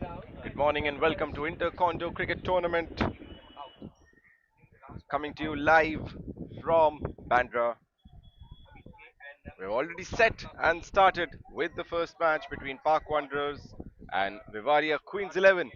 Good morning and welcome to Inter Condo Cricket Tournament, coming to you live from Bandra. We're already set and started with the first match between Park Wanderers and Vivaria Queens 11.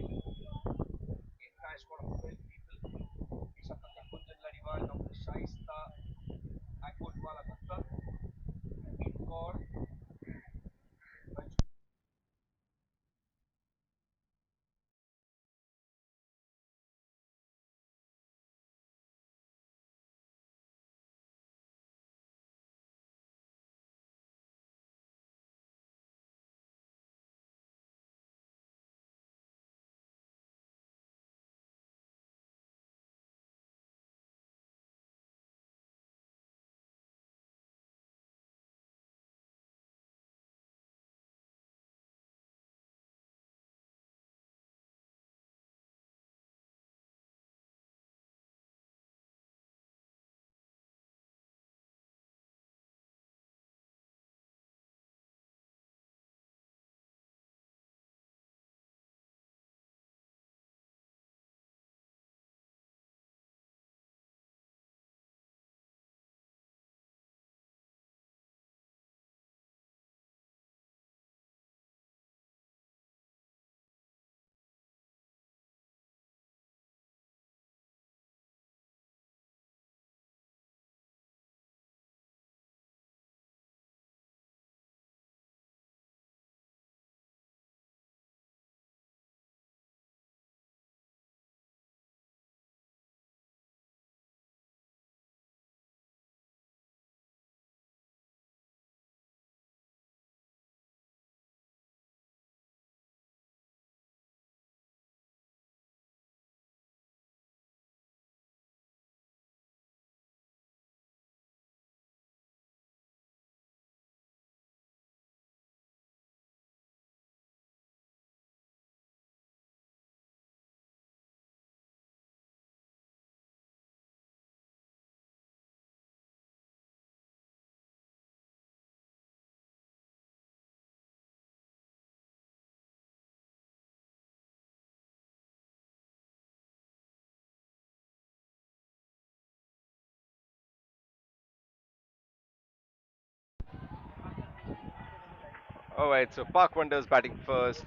Alright, so Park Wanderers batting first,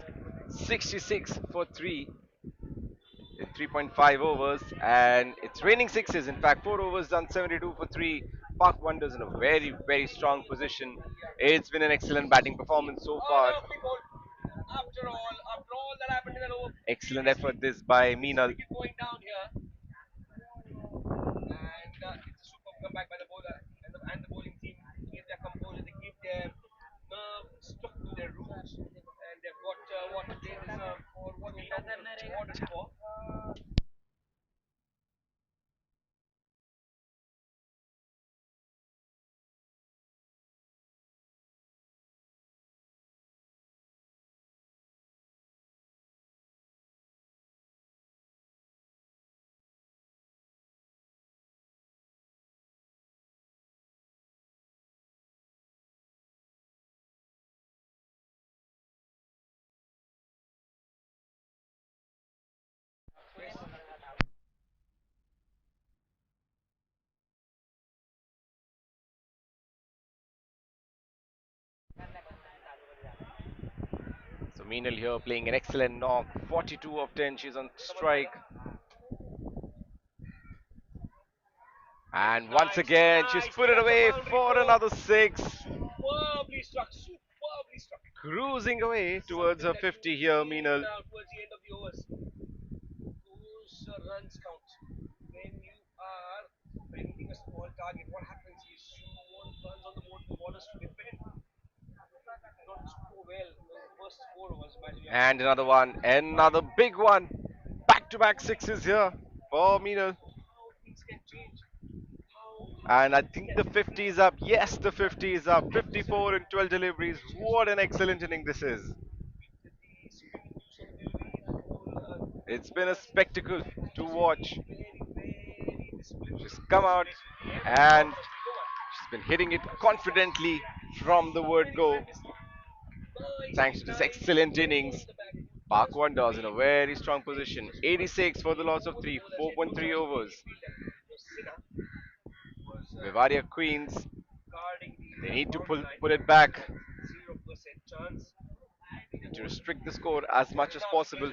66 for 3 in 3.5 overs, and it's raining sixes. In fact, 4 overs done 72 for 3. Park Wanderers in a very, very strong position. It's been an excellent batting performance so far. Excellent effort this by Meenal. So Meenal here playing an excellent knock, 42 of 10. She's on strike. And once again, she's put it away for another six. Cruising away towards her 50 here, Meenal. And another one, another big one. Back to back sixes here for Meenal. And I think the 50 is up. Yes, the 50 is up. 54 in 12 deliveries. What an excellent inning this is. It's been a spectacle to watch. She's come out and she's been hitting it confidently from the word go. Thanks to this excellent innings. Park Wonders in a very strong position. 86 for the loss of 3, 4.3 overs. Vivaria Queens, they need to pull it back. Need to restrict the score as much as possible.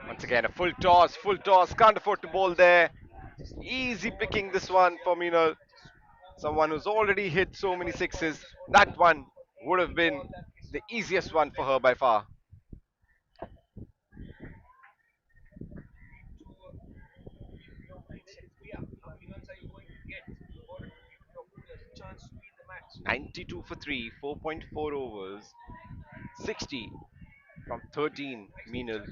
Once again, a full toss, full toss. Can't afford to bowl there. Easy picking this one for Meenal. Someone who's already hit so many sixes. That one would have been the easiest one for her by far. 92 for 3, 4.4 overs, 60 from 13. Meenal.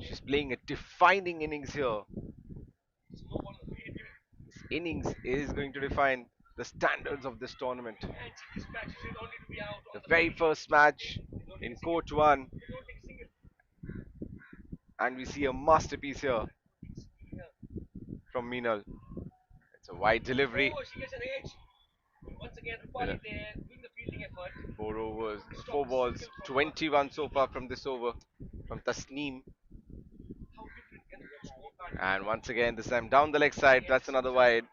She's playing a defining innings here. This innings is going to define the standards of this tournament. The very first match in Court 1, and we see a masterpiece here from Meenal. It's a wide delivery. Four overs, four balls, 21 so far from this over from Tasneem. And once again, this time down the leg side, that's another wide.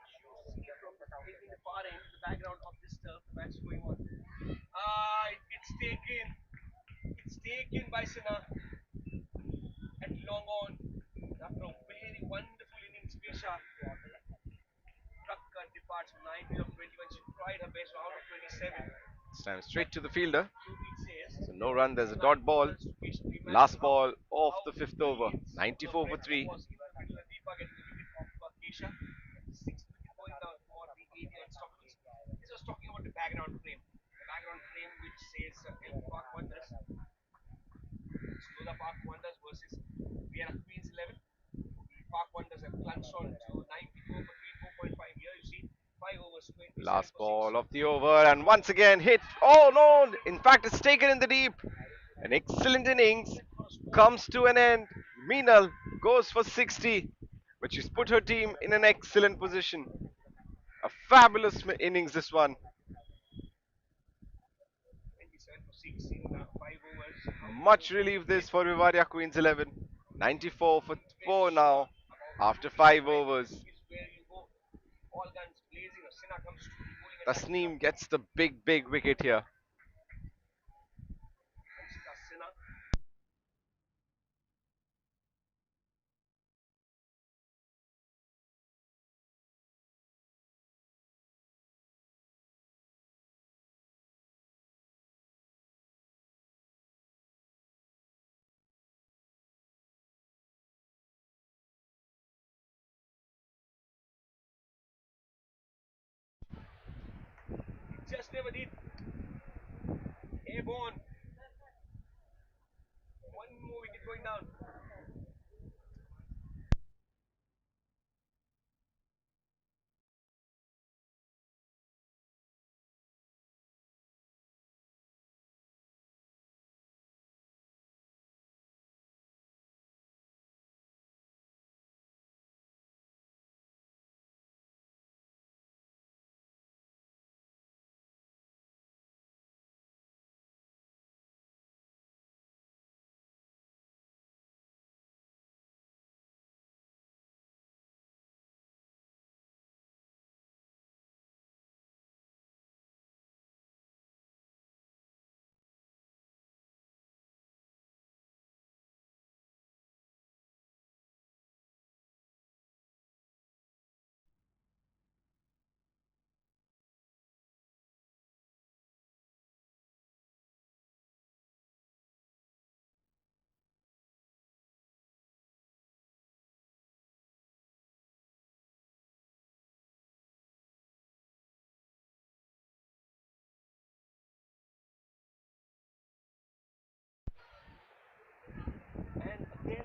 This time straight to the fielder. So no run, there's a dot ball. Last ball of the fifth over. 94 for 3. Last ball of the over, and once again hit. Oh no! In fact, it's taken in the deep. An excellent innings comes to an end. Meenal goes for 60, but she's put her team in an excellent position. A fabulous innings, this one. Much relief this for Vivaria Queens 11. 94 for 4 now after 5 overs. Tasneem gets the big wicket here.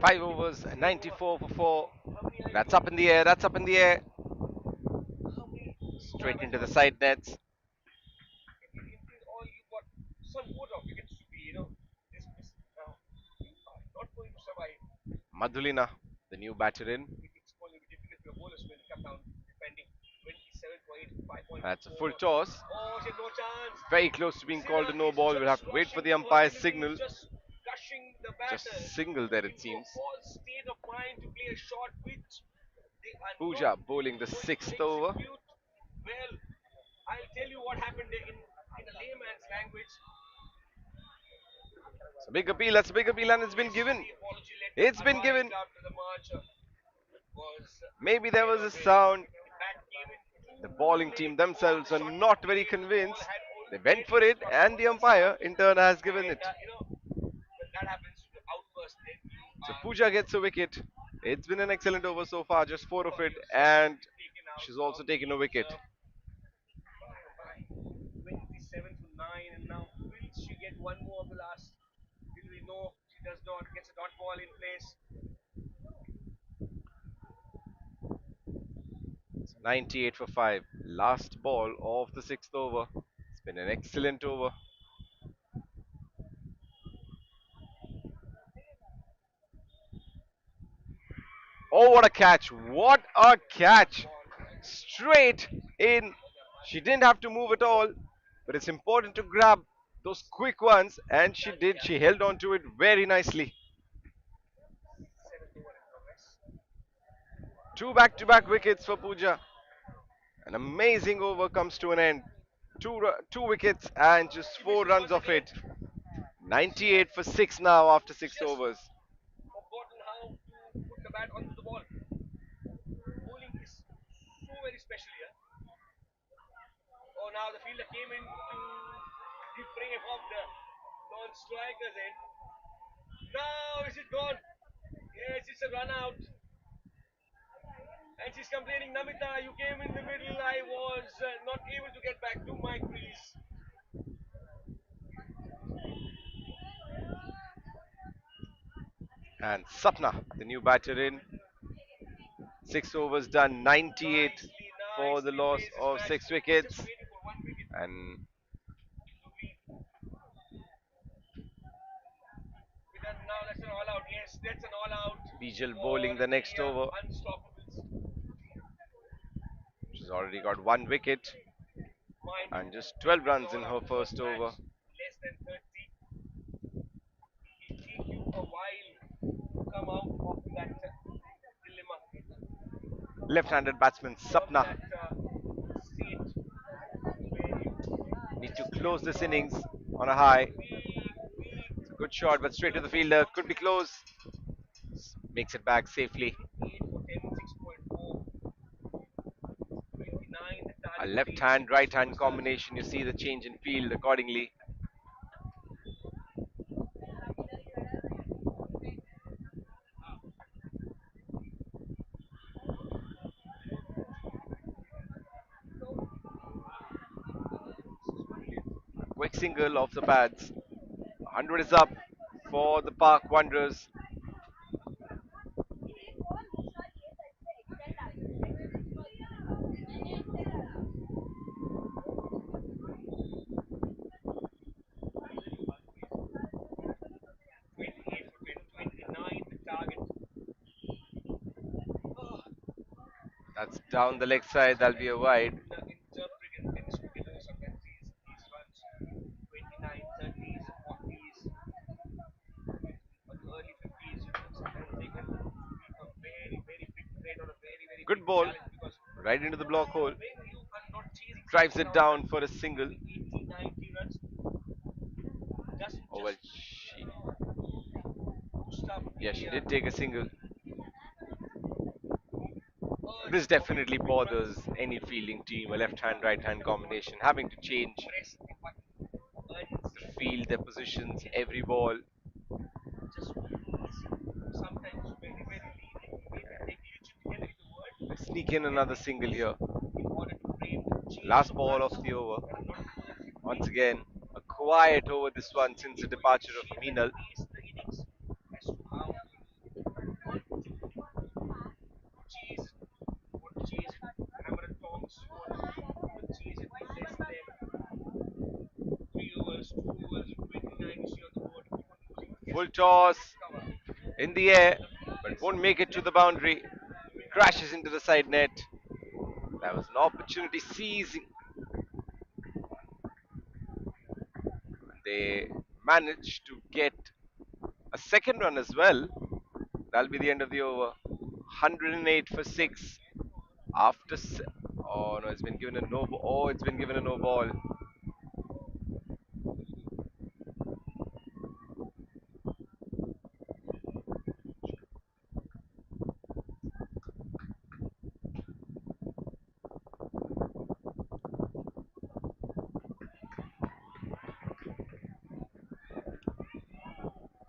Five overs, 94 for 4. That's up in the air, that's up in the air. Straight into the side nets. Madhulina, the new batter in. That's a full toss. Very close to being called a no ball. We'll have to wait for the umpire's signal. Just single there, it seems. Pooja bowling the sixth over. It's a big appeal. That's a big appeal, and it's been given. It's been given. Maybe there was a sound. The bowling team themselves are not very convinced. They went for it, and the umpire in turn has given it. So Pooja gets a wicket. It's been an excellent over so far, just four of it, and she's also taken a wicket. 98 for 5. Last ball of the sixth over. It's been an excellent over. Oh, what a catch! What a catch! Straight in. She didn't have to move at all, but it's important to grab those quick ones, and she did. She held on to it very nicely. Two back to back wickets for Pooja. An amazing over comes to an end. Two wickets and just 4 runs of it. 98 for 6 now after 6 overs. And Sapna, the new batter in. 6 overs done, 98 for the loss of 6 wickets. And Bijal bowling the next over. She's already got 1 wicket and just 12 runs in her first over. Left-handed batsman Sapna need to close this innings on a high. It's a good shot, but straight to the fielder. Could be close. Makes it back safely. A left hand, right hand combination. You see the change in field accordingly. Quick single off the pads. 100 is up for the Park Wanderers. That's down the leg side. That'll be a wide. Good ball. Right into the block hole. Drives it down for a single. Oh well, yeah, she did take a single. This definitely bothers any fielding team, a left hand, right hand combination, having to change the field, their positions, every ball. Sneak in another single here. Last ball of the over. Once again, a quiet over this one since the departure of Meenal. Full toss in the air, but won't make it to the boundary. Crashes into the side net. That was an opportunity seizing They managed to get a second run as well. That'll be the end of the over. 108 for six. After oh no, it's been given a no. Oh, it's been given a no ball.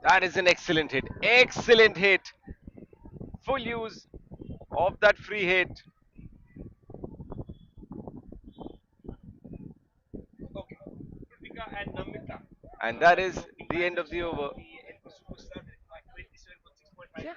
That is an excellent hit. Excellent hit. Full use of that free hit. And that is the end of the over. Yeah.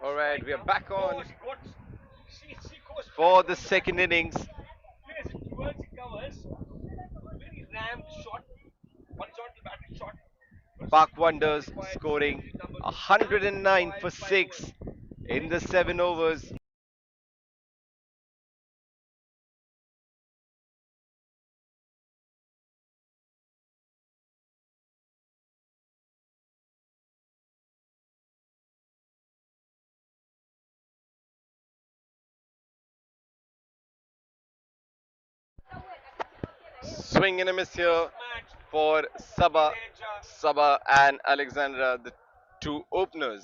All right, we are back on for the second innings. Park Wonders scoring 109 for 6 in the 7 overs. Swing and a miss here for Saba and Alexandra, the two openers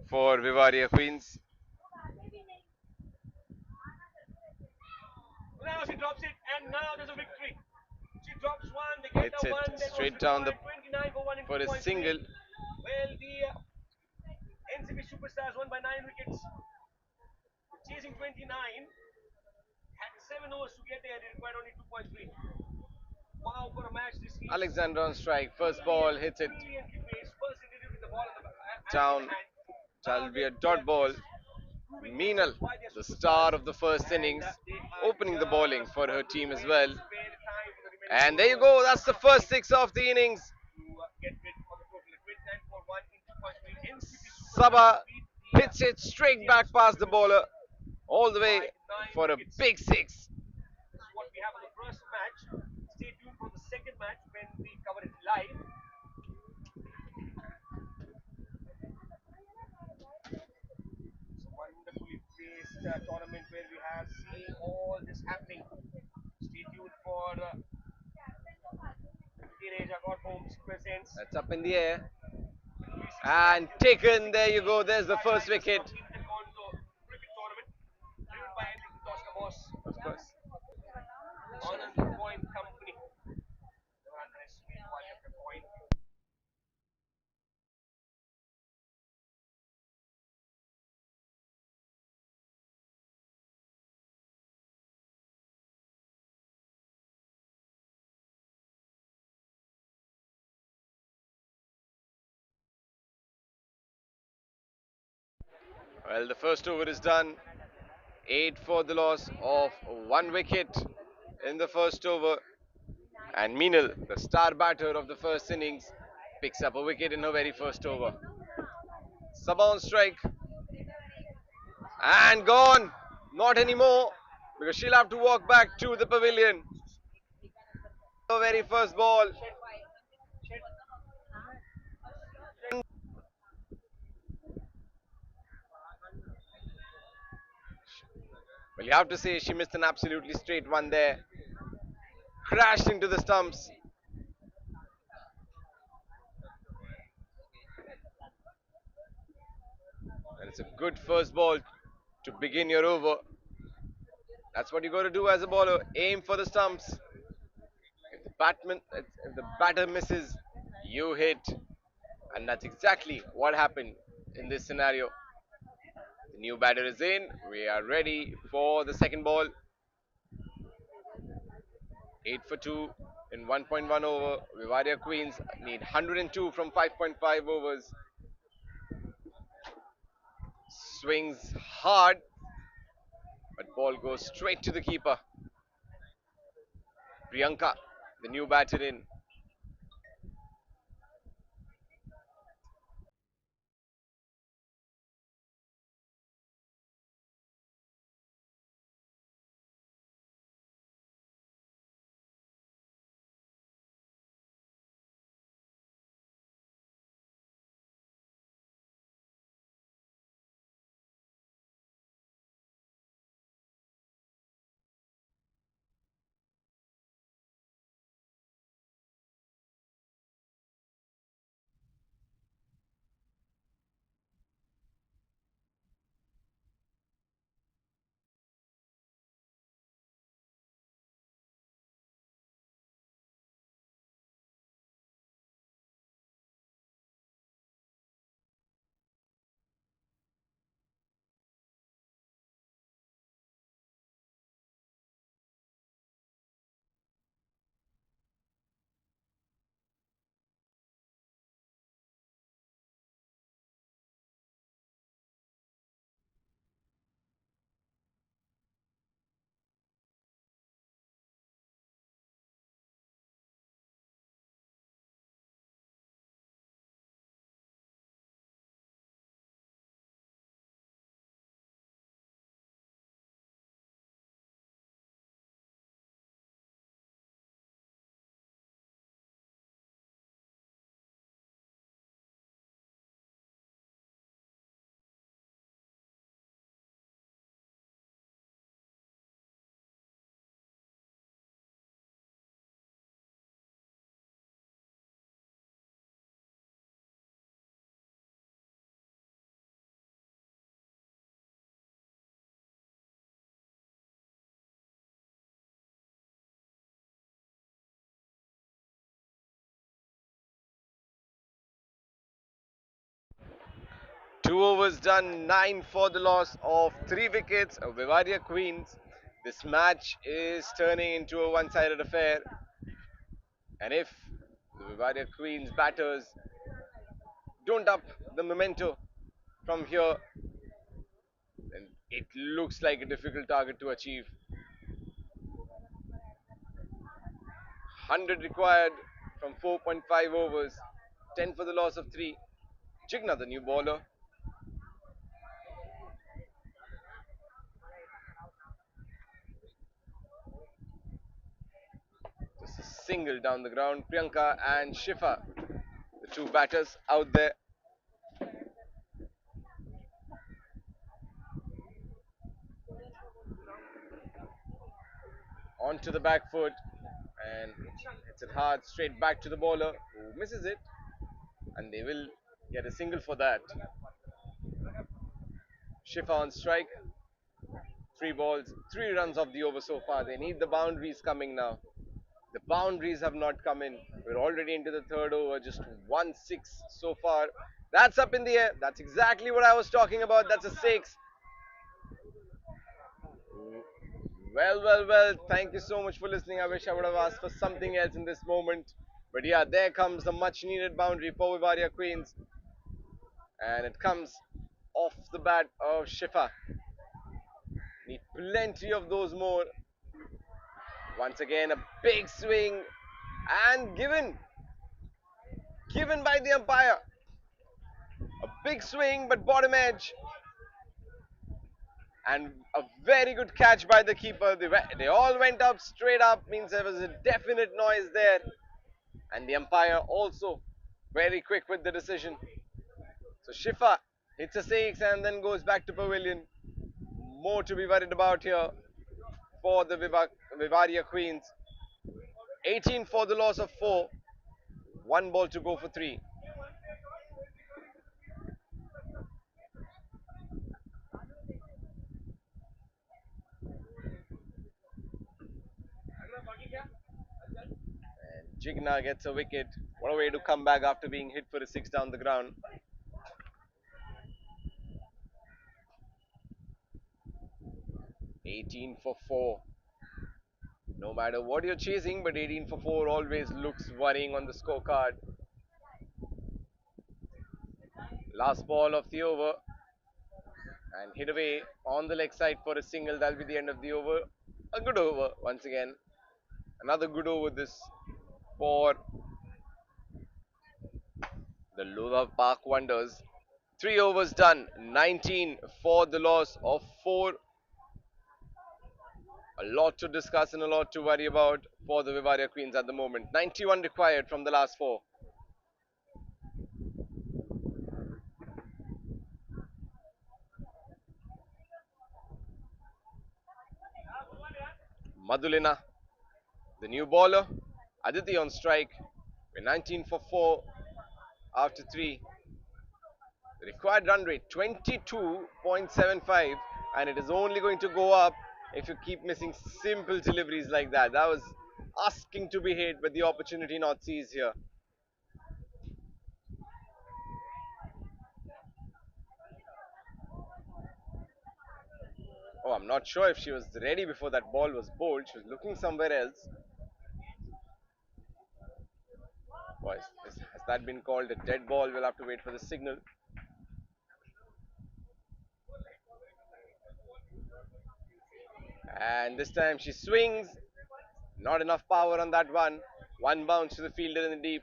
for Vivaria Queens. Hits it straight down the for a single. Alexander on strike. First ball hits it down. That'll be a dot ball. Meenal, the star of the first innings, opening the bowling for her team as well. And there you go. That's the first six of the innings. Saba hits it straight back past the bowler, all the way for a big six. That's up in the air. And taken. There you go. There's the first wicket. Of course. Well, the first over is done. 8 for the loss of one wicket in the first over. And Meenal, the star batter of the first innings, picks up a wicket in her very first over. Saba on strike. And gone. Not anymore. Because she'll have to walk back to the pavilion. Her very first ball. Well, you have to say she missed an absolutely straight one there. Crashed into the stumps. And it's a good first ball to begin your over. That's what you got to do as a bowler. Aim for the stumps. If the batter misses, you hit. And that's exactly what happened in this scenario. The new batter is in. We are ready for the second ball. 8 for 2 in 1.1 over. Vivaria Queens need 102 from 5.5 overs. Swings hard, but ball goes straight to the keeper. Priyanka, the new batter in. Two overs done, nine for the loss of three wickets. Vivaria Queens. This match is turning into a one-sided affair, and if the Vivaria Queens batters don't up the memento from here, then it looks like a difficult target to achieve. 100 required from 4.5 overs, 10 for the loss of 3. Jigna, the new bowler, just a single down the ground. Priyanka and Shifa, the two batters out there. Onto the back foot and hits it hard straight back to the bowler who misses it, and they will get a single for that. Shifa on strike, three balls, 3 runs off the over so far. They need the boundaries coming now. The boundaries have not come in. We're already into the third over, just 1-6 so far. That's up in the air. That's exactly what I was talking about. That's a six. Well. Thank you so much for listening. I wish I would have asked for something else in this moment. But yeah, there comes the much needed boundary for Vivaria Queens. And it comes off the bat of Shifa. Need plenty of those more. Once again, a big swing and given by the umpire. A big swing, but bottom edge. And a very good catch by the keeper. They all went up straight up, means there was a definite noise there. And the umpire also very quick with the decision. So Shifa hits a six and then goes back to pavilion. More to be worried about here for the Vivaria Queens. 18 for the loss of 4. One ball to go for 3. And Jigna gets a wicket. What a way to come back after being hit for a 6 down the ground. 18 for 4. No matter what you're chasing, but 18 for 4 always looks worrying on the scorecard. Last ball of the over and hit away on the leg side for a single. That'll be the end of the over. A good over once again. Another good over this for the Lula Park Wonders. 3 overs done, 19 for the loss of 4. A lot to discuss and a lot to worry about for the Vivaria Queens at the moment. 91 required from the last 4. Madhulina, the new bowler. Aditi on strike. We're 19 for 4 after 3. The required run rate 22.75, and it is only going to go up if you keep missing simple deliveries like that. That was asking to be hit, but the opportunity not seized here. Oh, I'm not sure if she was ready before that ball was bowled. She was looking somewhere else. Boys, has that been called a dead ball? We'll have to wait for the signal. And this time she swings. Not enough power on that one. One bounce to the fielder in the deep.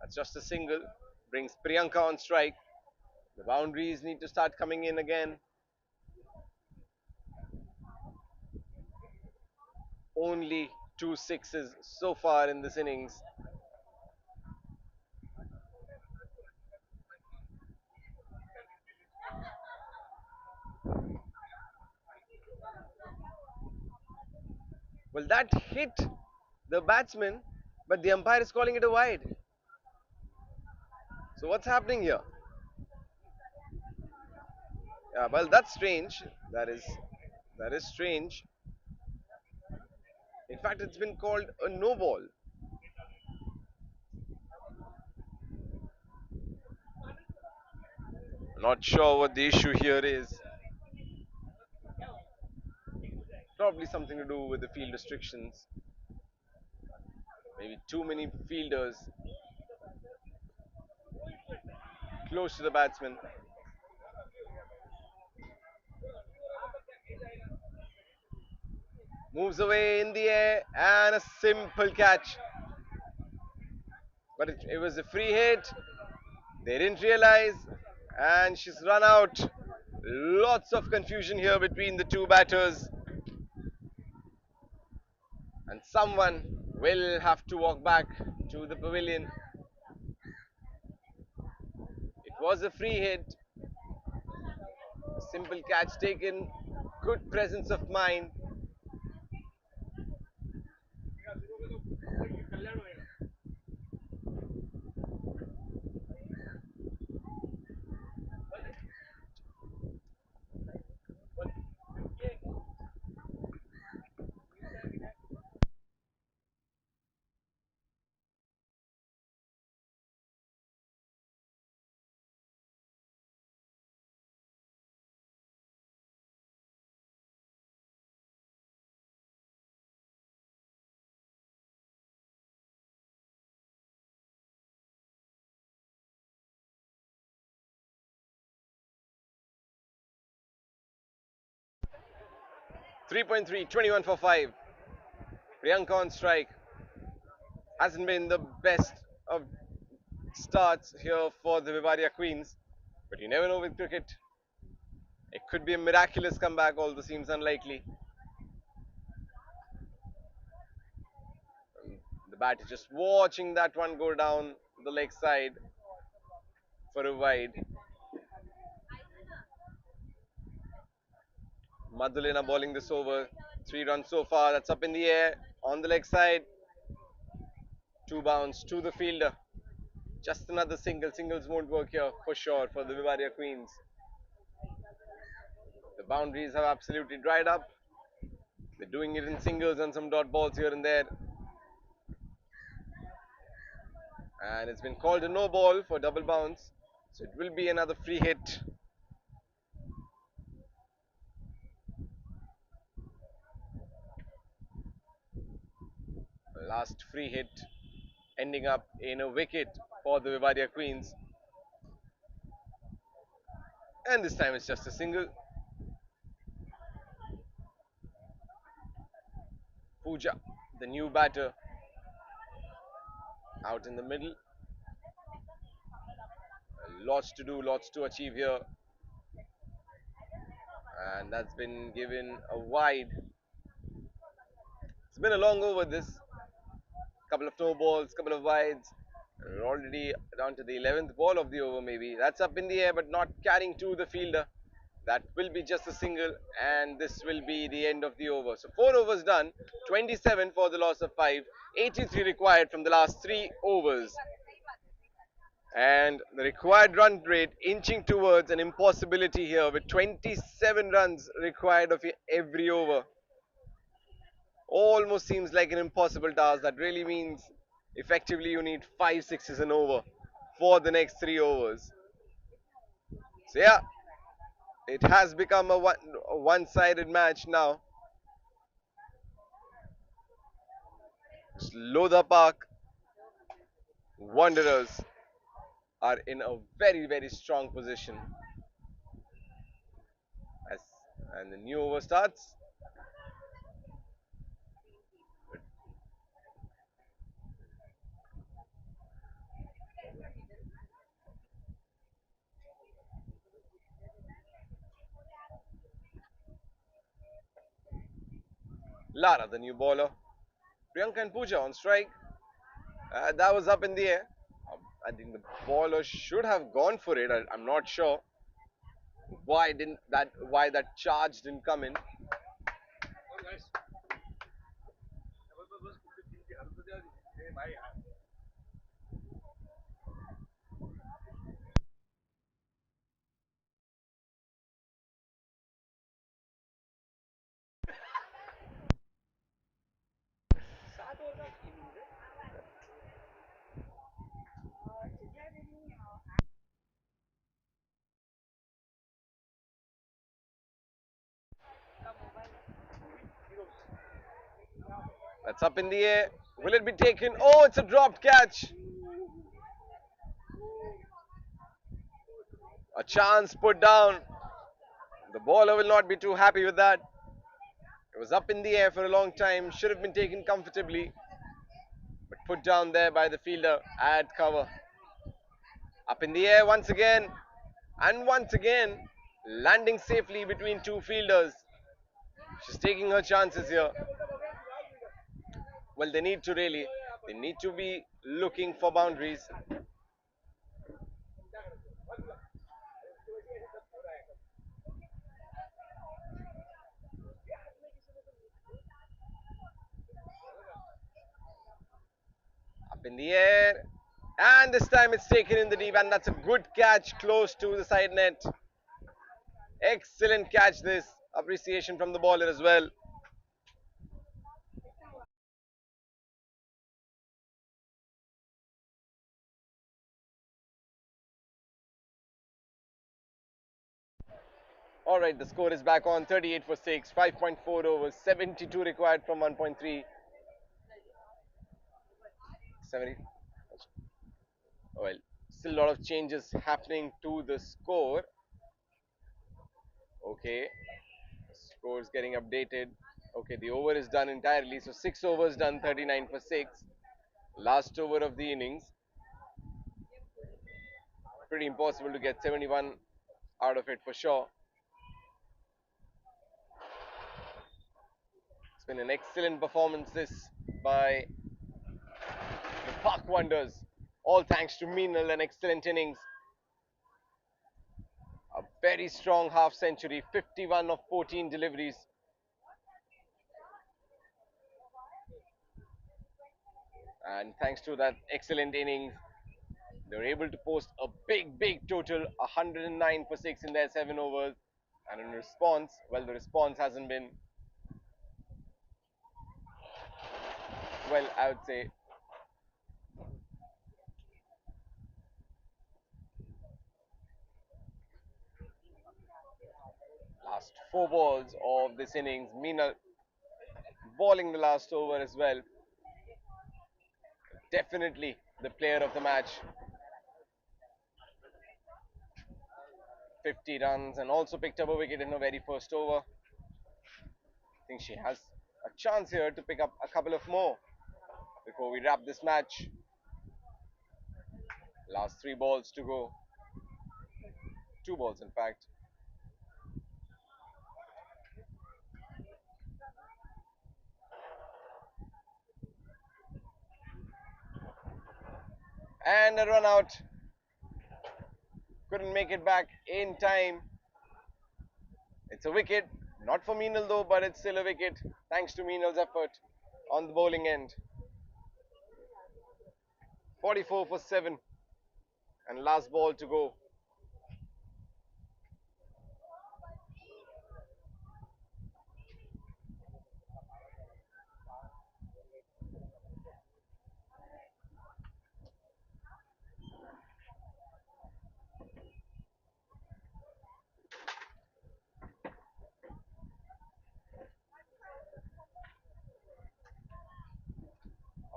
That's just a single. Brings Priyanka on strike. The boundaries need to start coming in again. Only 2 sixes so far in this innings. Well, that hit the batsman, but the umpire is calling it a wide. So what's happening here? Yeah, well, that's strange. That is strange. In fact, it's been called a no ball. Not sure what the issue here is. Probably something to do with the field restrictions. Maybe too many fielders close to the batsman. Moves away in the air and a simple catch. But it was a free hit. They didn't realize, and she's run out. Lots of confusion here between the two batters, and someone will have to walk back to the pavilion. It was a free hit, a simple catch taken, good presence of mind. 3.3, 21 for 5. Priyanka on strike. Hasn't been the best of starts here for the Vivaria Queens, but you never know with cricket. It could be a miraculous comeback, although seems unlikely. The bat is just watching that one go down the leg side for a wide. Madhulina bowling this over. 3 runs so far. That's up in the air on the leg side. Two bounce to the fielder. Just another single. Singles won't work here for sure for the Vivaria Queens. The boundaries have absolutely dried up. They're doing it in singles and some dot balls here and there. And it's been called a no ball for double bounce. So it will be another free hit. Last free hit ending up in a wicket for the Vivaria Queens. And this time it's just a single. Pooja, the new batter, out in the middle. Lots to do, lots to achieve here. And that's been given a wide. It's been a long over this. Couple of no balls, couple of wides. We're already down to the 11th ball of the over maybe. That's up in the air but not carrying to the fielder. That will be just a single and this will be the end of the over. So 4 overs done, 27 for the loss of 5, 83 required from the last 3 overs. And the required run rate inching towards an impossibility here with 27 runs required of every over. Almost seems like an impossible task. That really means effectively you need 5 sixes and over for the next 3 overs. So yeah, it has become a one-sided match now. Lodha Park Wanderers are in a very, very strong position. As, and the new over starts. Lara, the new bowler. Priyanka and Pooja on strike. That was up in the air. I think the bowler should have gone for it. I'm not sure why that charge didn't come in. That's up in the air. Will it be taken? Oh, it's a dropped catch. A chance put down. The bowler will not be too happy with that. It was up in the air for a long time. Should have been taken comfortably, but put down there by the fielder at cover. Up in the air once again, and once again, landing safely between two fielders. She's taking her chances here. Well, they need to really. They need to be looking for boundaries. Up in the air. And this time it's taken in the deep, and that's a good catch close to the side net. Excellent catch this. Appreciation from the bowler as well. Alright, the score is back on 38 for 6, 5.4 overs, 72 required from 1.3. 70. Well, still a lot of changes happening to the score. Okay, score's getting updated. Okay, the over is done entirely. So 6 overs done, 39 for 6. Last over of the innings. Pretty impossible to get 71 out of it for sure. It's been an excellent performance this by the Park Wonders. All thanks to Meenal, an excellent innings. A very strong half century, 51 of 14 deliveries. And thanks to that excellent innings, they were able to post a big total, 109 for 6 in their 7 overs. And in response, well, the response hasn't been, well, I would say, last 4 balls of this innings. Meena bowling the last over as well. Definitely the player of the match. 50 runs and also picked up a wicket in her very first over. I think she has a chance here to pick up a couple of more before we wrap this match. Last 3 balls to go. 2 balls, in fact. And a run out. Couldn't make it back in time. It's a wicket. Not for Meenal though, but it's still a wicket. Thanks to Meenal's effort on the bowling end. 44 for 7. And last ball to go.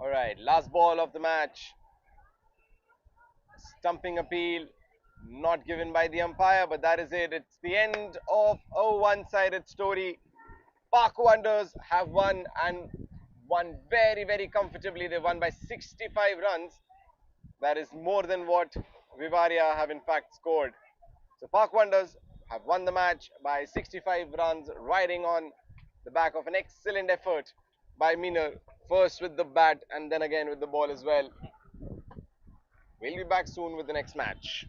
Alright, last ball of the match. Stumping appeal. Not given by the umpire, but that is it. It's the end of a one-sided story. Park Wonders have won and won very comfortably. They won by 65 runs. That is more than what Vivaria have in fact scored. So Park Wonders have won the match by 65 runs, riding on the back of an excellent effort by Meenal. First with the bat and then again with the ball as well. We'll be back soon with the next match.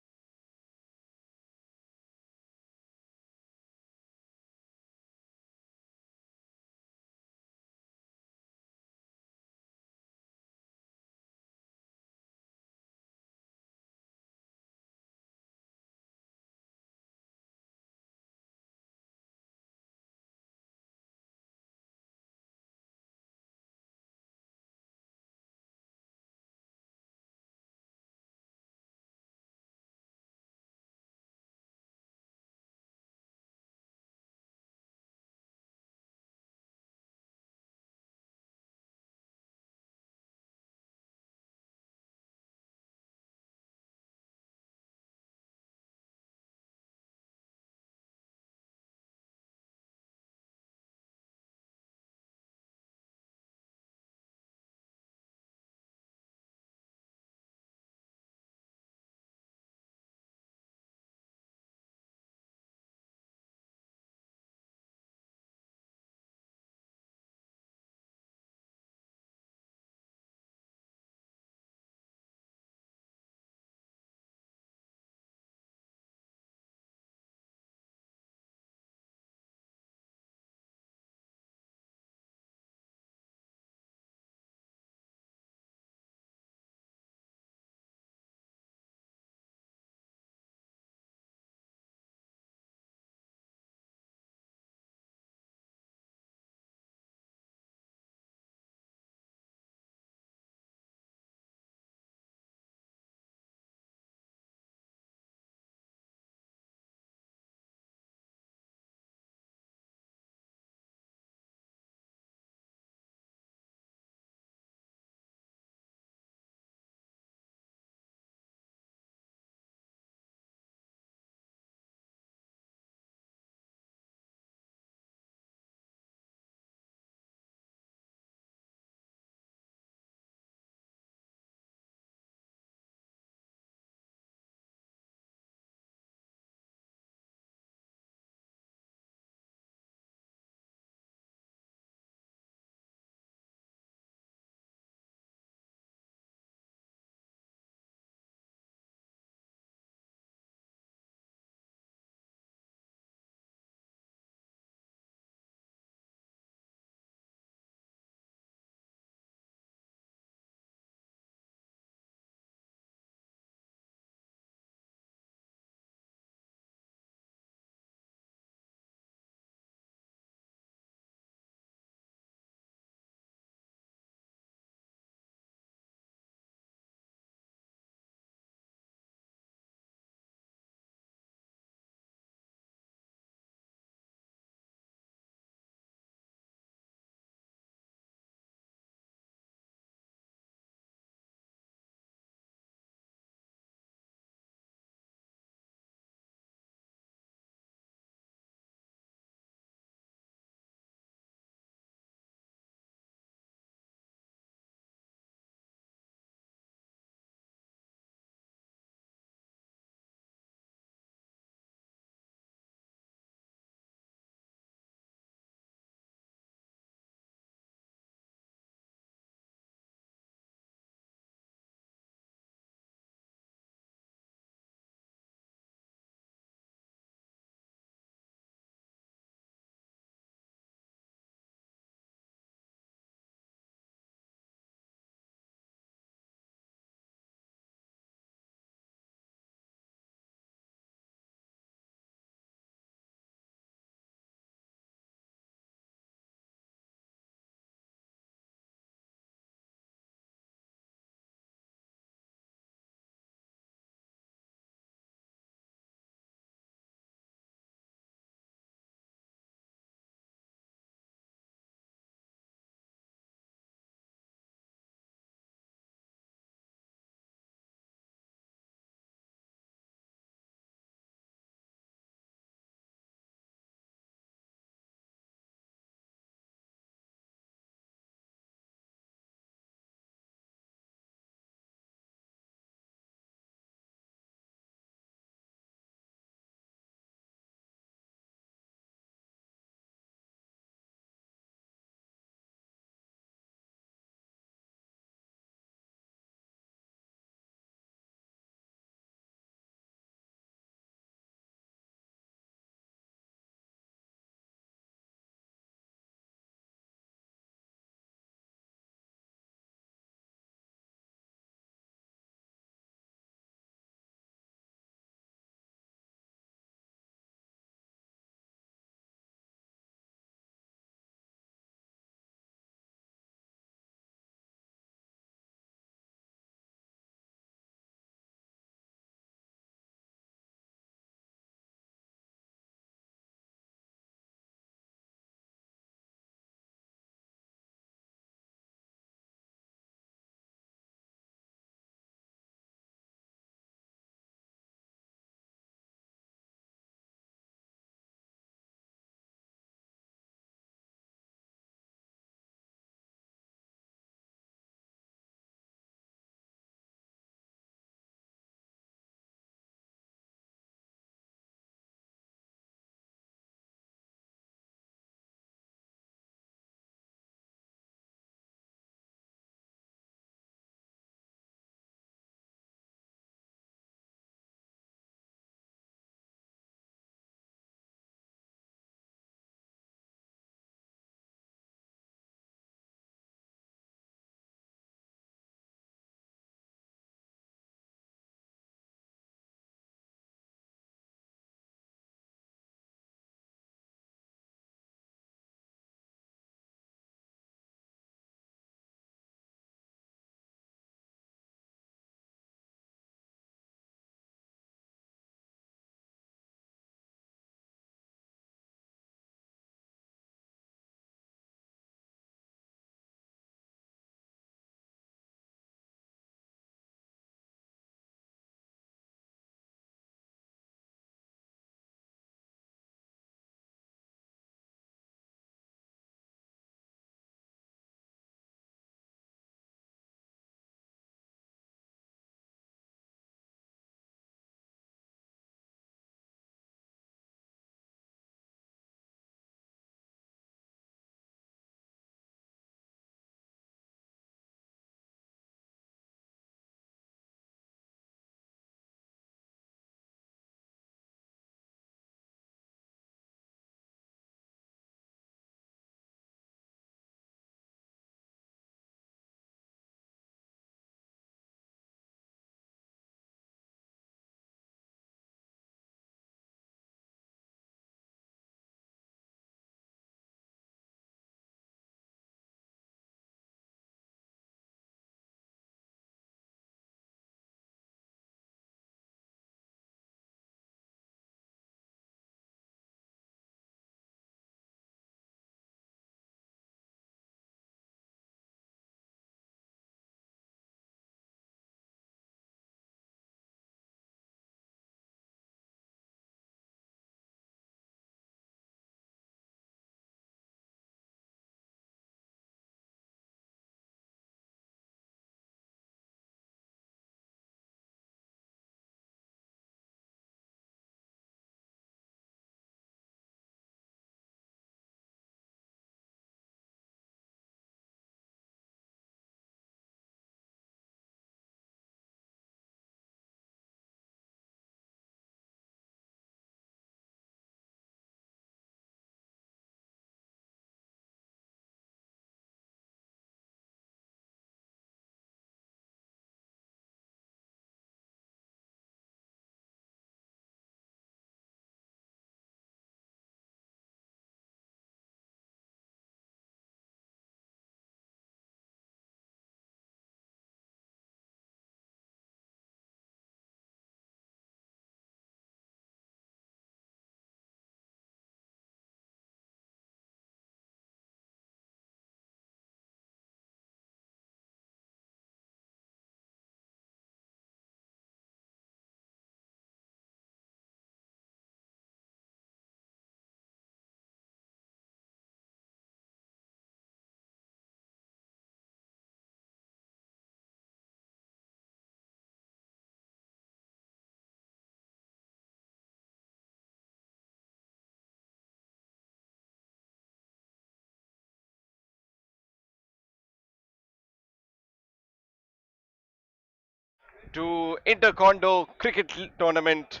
to Condo cricket tournament.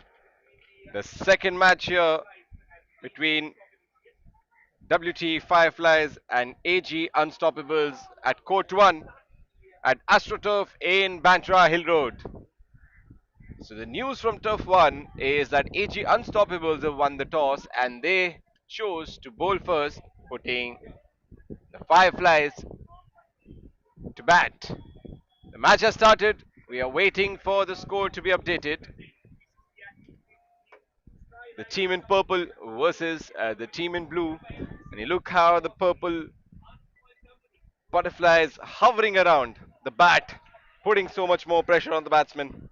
The second match here between WT Fireflies and AG Unstoppables at Court 1 at AstroTurf in Bantra Hill Road. So the news from Turf 1 is that AG Unstoppables have won the toss and they chose to bowl first, putting the Fireflies to bat. The match has started. We are waiting for the score to be updated. The team in purple versus the team in blue. And you look how the purple butterfly is hovering around the bat, putting so much more pressure on the batsman.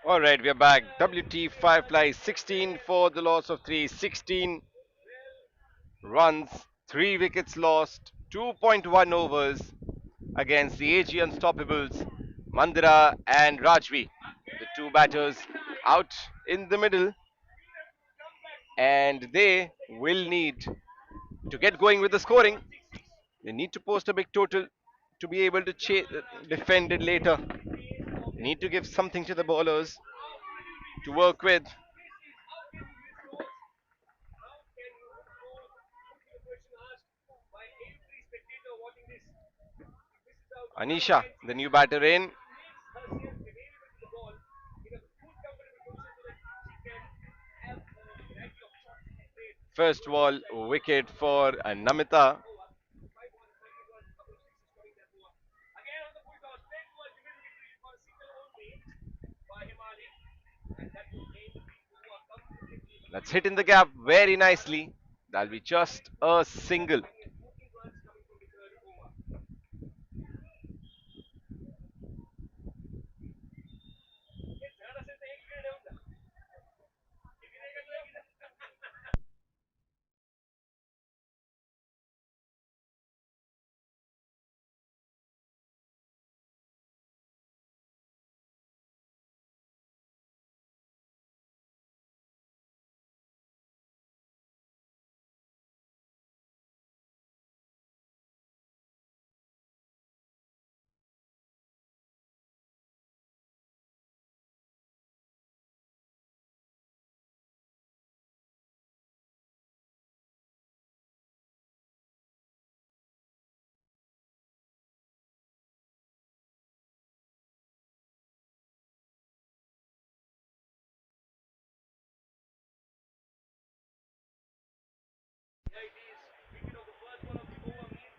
All right, we are back. WT Fireflies 16 for the loss of 3, 16 runs, 3 wickets lost, 2.1 overs against the AG Unstoppables, Mandira and Rajvi. The two batters out in the middle, and they will need to get going with the scoring. They need to post a big total to be able to defend it later. Need to give something to the bowlers to work with. Anisha, the new batter in. First ball wicket for Namita. That's hit in the gap very nicely. That'll be just a single.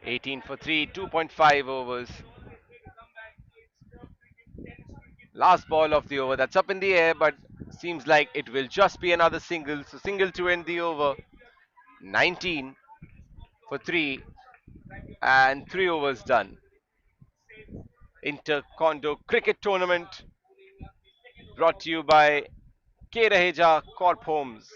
18 for 3, 2.5 overs. Last ball of the over. That's up in the air, but seems like it will just be another single. So single to end the over. 19 for 3 and 3 overs done. Inter Condo Cricket Tournament brought to you by K. Raheja Corp Homes.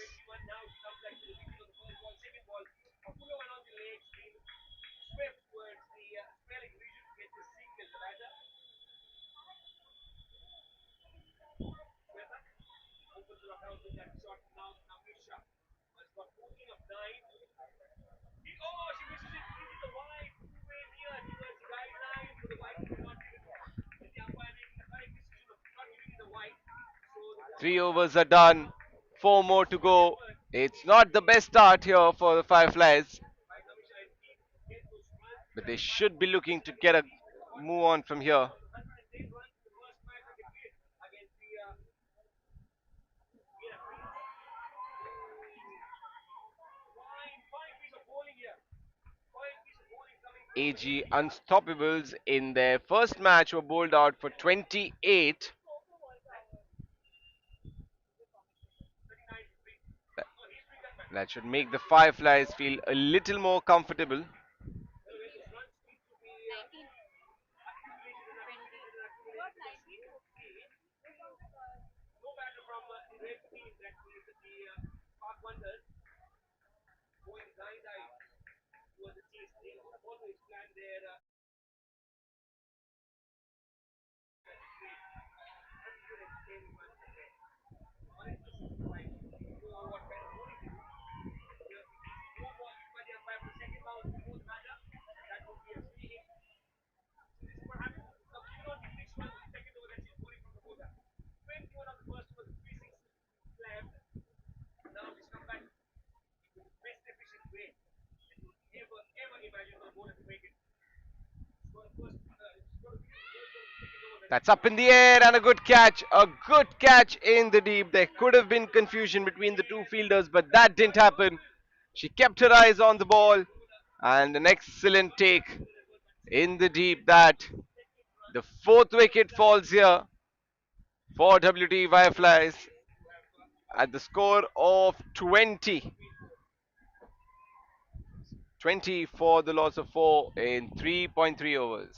3 overs are done. 4 more to go. It's not the best start here for the Fireflies, but they should be looking to get a move on from here. AG Unstoppables in their first match were bowled out for 28. That should make the Fireflies feel a little more comfortable. That's up in the air and a good catch. A good catch in the deep. There could have been confusion between the two fielders, but that didn't happen. She kept her eyes on the ball and an excellent take in the deep. That the fourth wicket falls here for WT Fireflies at the score of 20. 20 for the loss of 4 in 3.3 overs.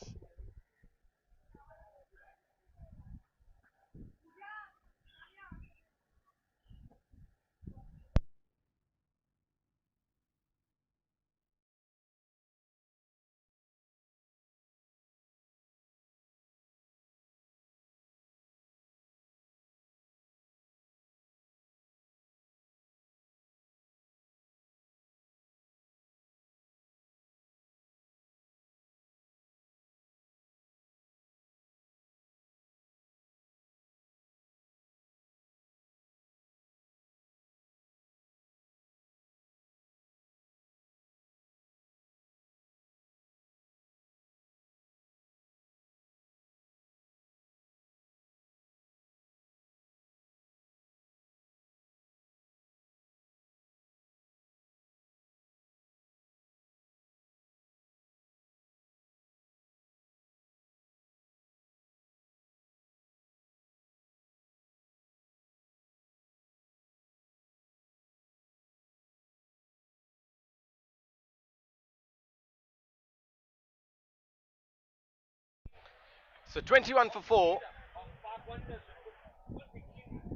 So 21 for 4.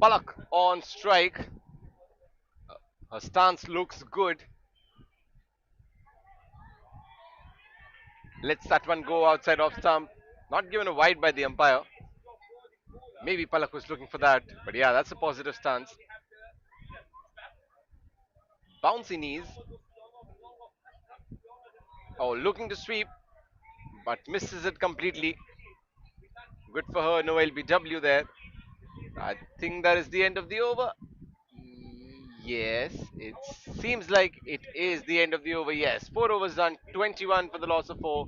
Palak on strike. Her stance looks good. Lets that one go outside off stump. Not given a wide by the umpire. Maybe Palak was looking for that. But yeah, that's a positive stance. Bouncy knees. Oh, looking to sweep, but misses it completely. Good for her. No LBW there. I think that is the end of the over. Yes, it seems like it is the end of the over. Yes, 4 overs done, 21 for the loss of 4.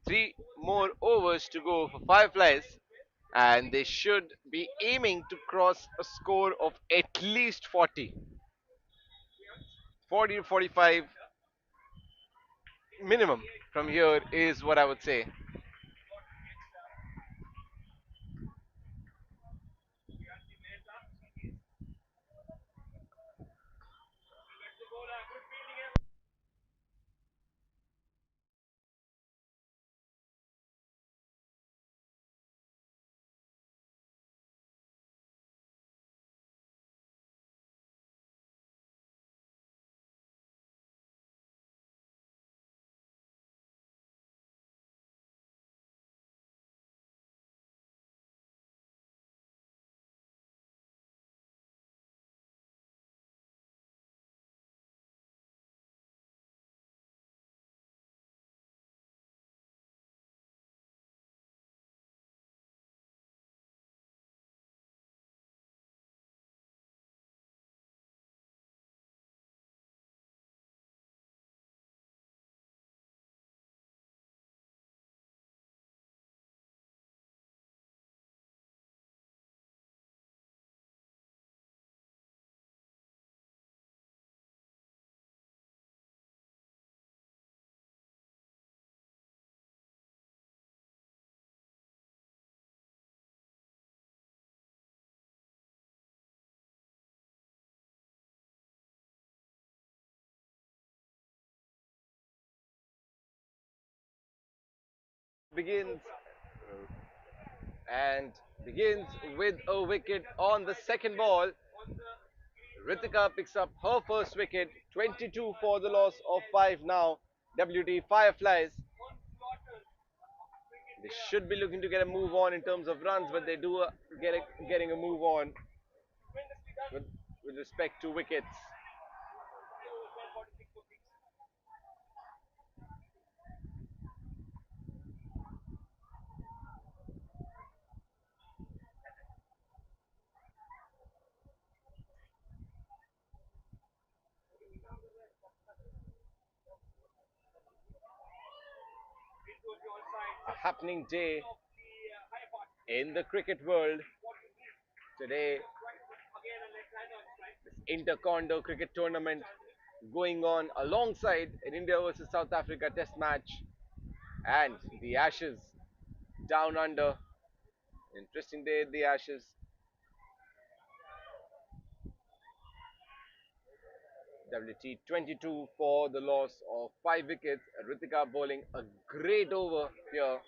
3 more overs to go for Fireflies, and they should be aiming to cross a score of at least 40. 40 to 45 minimum from here is what I would say. Begins and begins with a wicket on the second ball. Ritika picks up her first wicket, 22 for the loss of 5 now. WT Fireflies. They should be looking to get a move on in terms of runs, but they do getting a move on with, with respect to wickets. A happening day in the cricket world today. Inter Condo cricket tournament going on alongside an India versus South Africa test match and the Ashes down under. Interesting day at the Ashes. WT 22 for the loss of 5 wickets. Ritika bowling a great over here.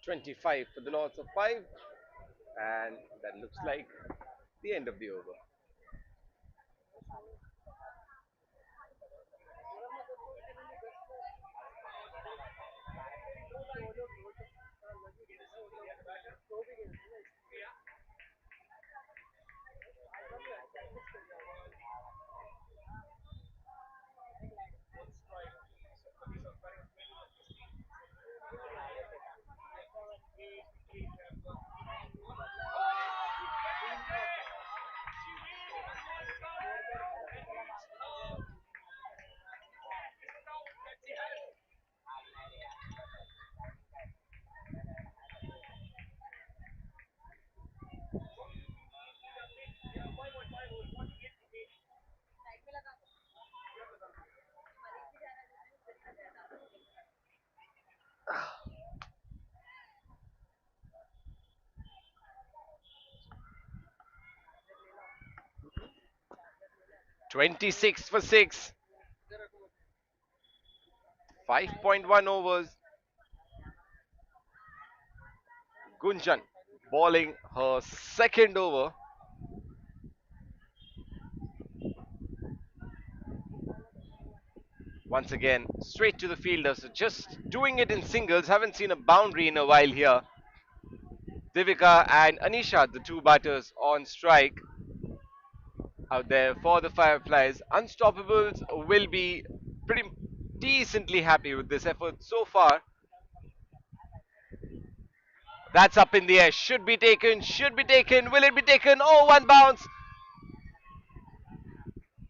.25 for the loss of 5, and that looks like the end of the over. 26 for 6. 5.1 overs. Gunjan bowling her second over. Once again, straight to the fielder. So just doing it in singles. Haven't seen a boundary in a while here. Divika and Anisha, the two batters on strike out there for the Fireflies. Unstoppables will be pretty decently happy with this effort so far. That's up in the air. Should be taken. Should be taken. Will it be taken? Oh, one bounce.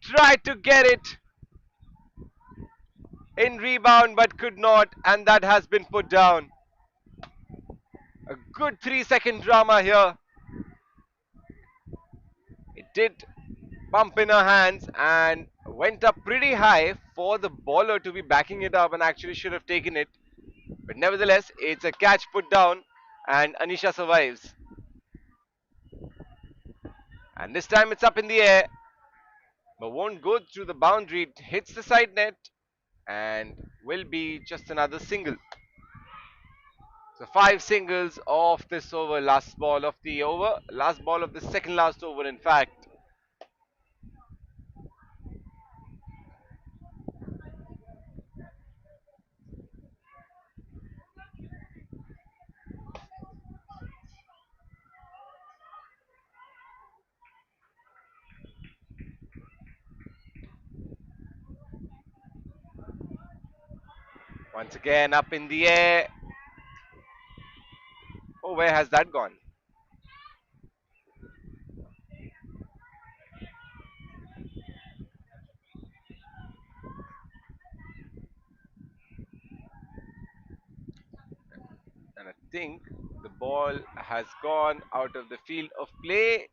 Tried to get it in rebound but could not, and that has been put down. A good 3 second drama here. It did bump in her hands and went up pretty high for the bowler to be backing it up and actually should have taken it. But nevertheless, it's a catch put down and Anisha survives. And this time it's up in the air but won't go through the boundary. It hits the side net and will be just another single. So five singles of this over, last ball of the over, last ball of the second last over, in fact. Once again, up in the air. Oh, where has that gone? And I think the ball has gone out of the field of play.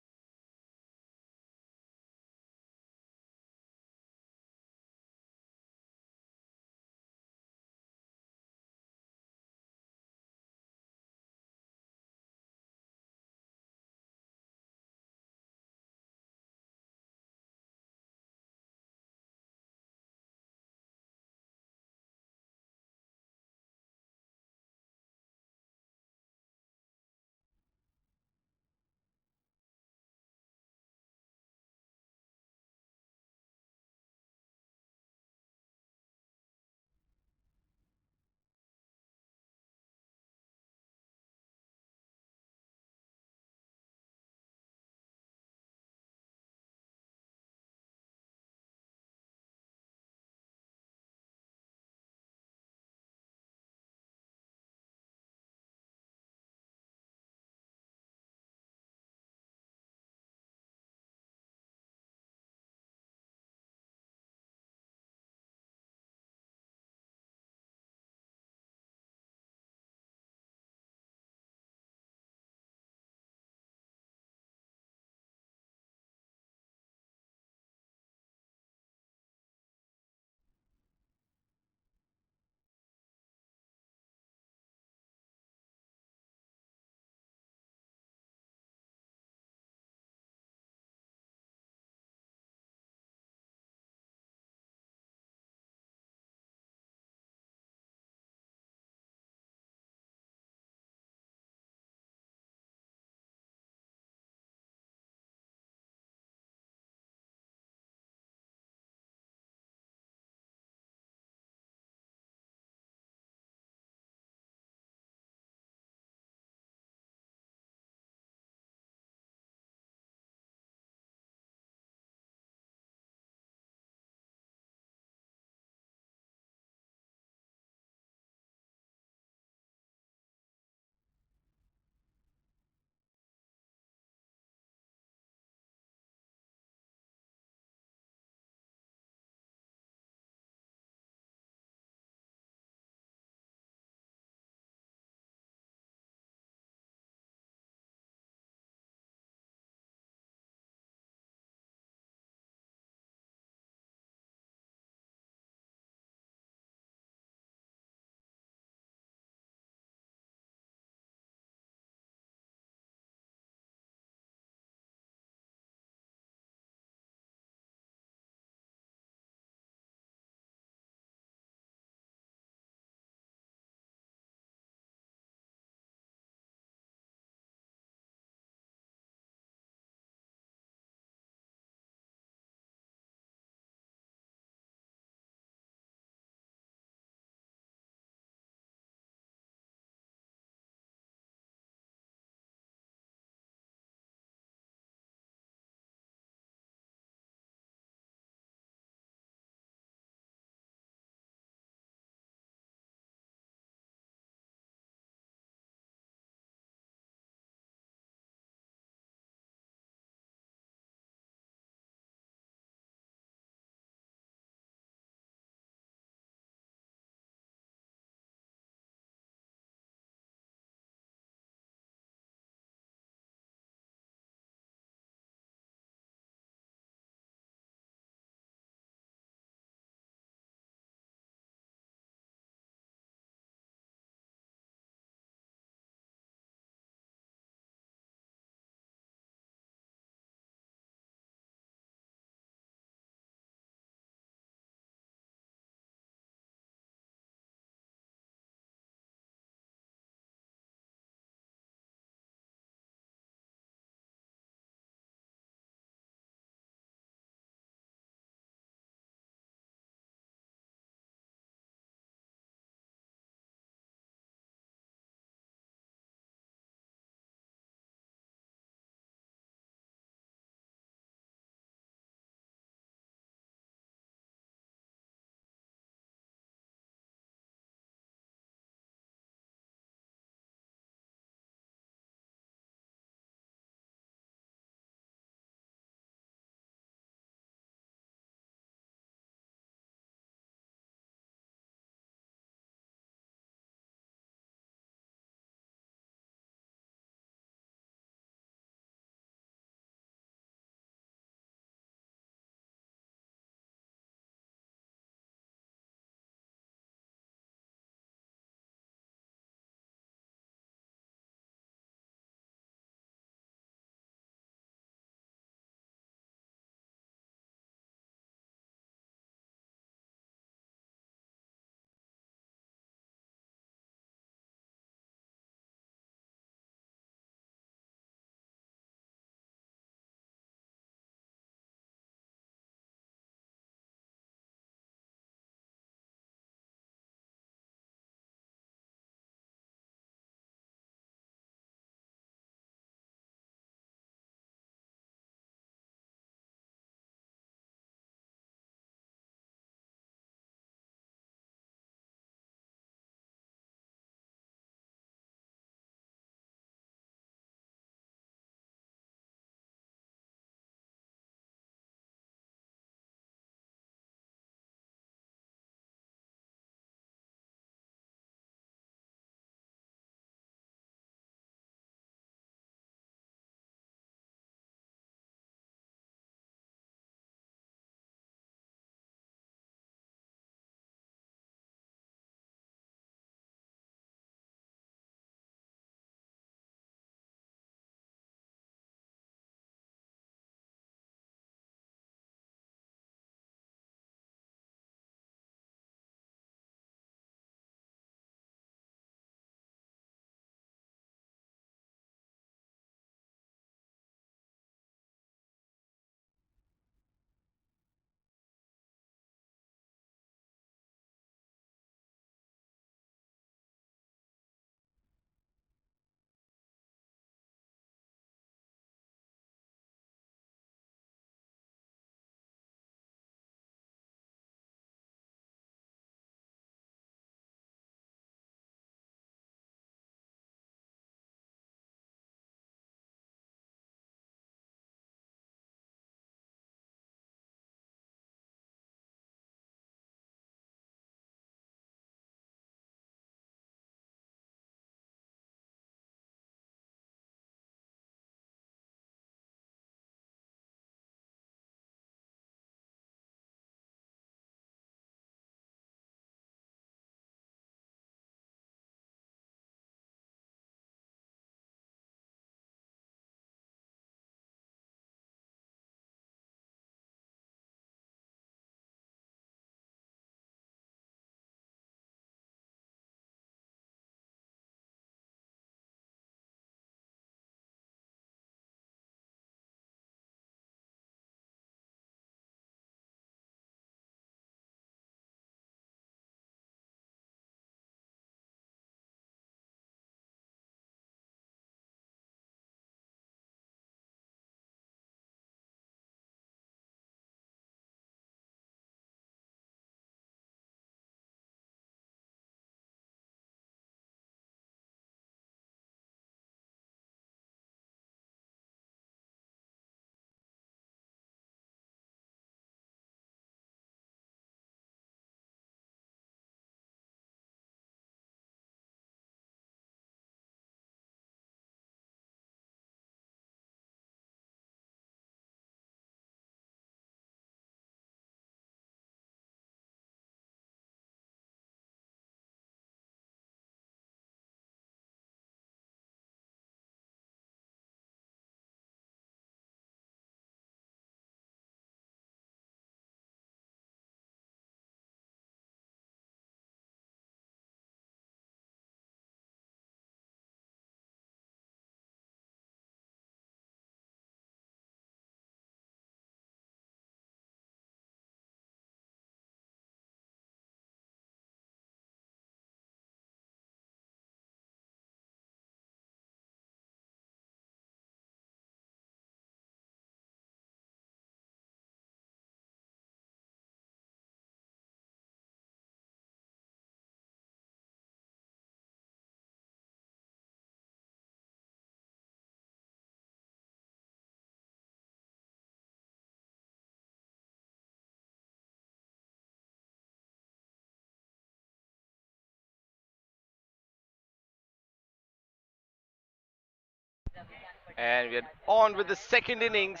And we're on with the second innings.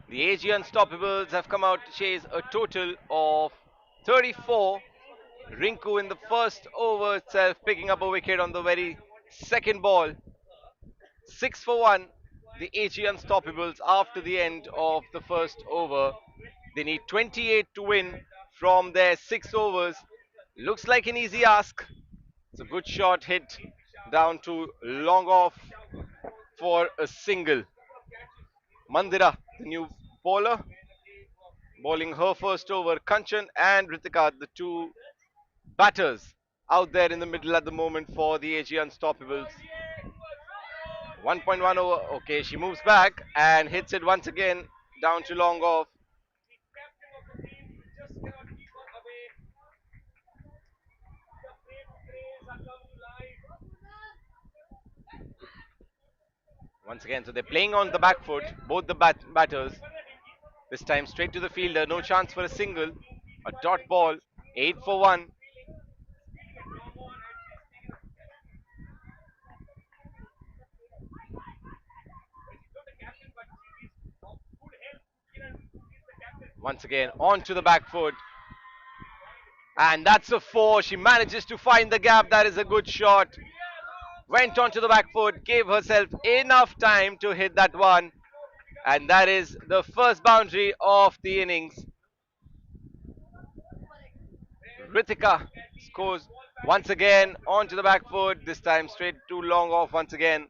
The AG Unstoppables have come out to chase a total of 34. Rinku in the first over itself picking up a wicket on the very second ball. 6 for 1. The AG Unstoppables after the end of the first over. They need 28 to win from their 6 overs. Looks like an easy ask. It's a good shot hit down to long off for a single. Mandira, the new bowler, bowling her first over. Kanchan and Ritika, the two batters, out there in the middle at the moment for the AG Unstoppables. 1.1 over. Okay, she moves back and hits it once again down to long off. Once again, so they're playing on the back foot, both the batters. This time straight to the fielder, no chance for a single. A dot ball, 8 for 1. Once again, on to the back foot. And that's a 4. She manages to find the gap. That is a good shot. Went onto the back foot, gave herself enough time to hit that one. And that is the first boundary of the innings. Ritika scores once again onto the back foot, this time straight to long off once again.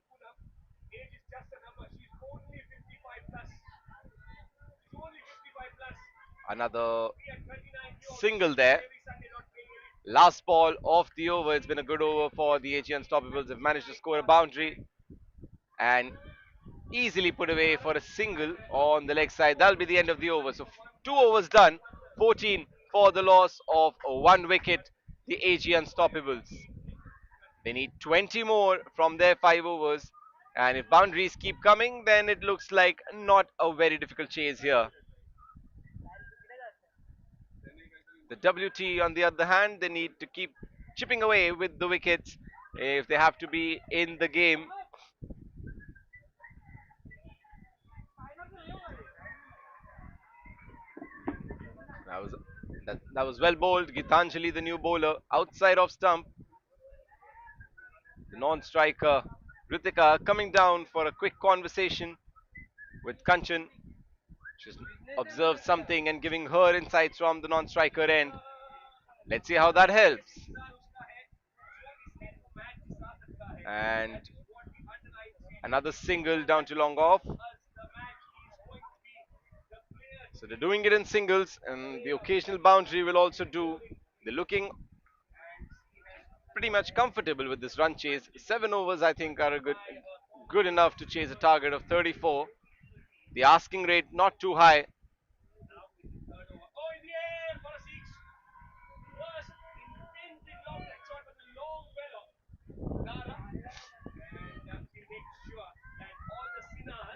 Another single there. Last ball of the over. It's been a good over for the AG Unstoppables. They've managed to score a boundary and easily put away for a single on the leg side. That'll be the end of the over. So 2 overs done. 14 for the loss of 1 wicket. The AG Unstoppables. They need 20 more from their 5 overs. And if boundaries keep coming, then it looks like not a very difficult chase here. The WT, on the other hand, they need to keep chipping away with the wickets if they have to be in the game. That was that was well bowled. Gitanjali, the new bowler, outside of stump. The non-striker Ritika coming down for a quick conversation with Kanchan. She's observed something and giving her insights from the non-striker end. Let's see how that helps. And another single down to long off. So they're doing it in singles, and the occasional boundary will also do. They're looking pretty much comfortable with this run chase. 7 overs, I think, are a good enough to chase a target of 34. The asking rate not too high.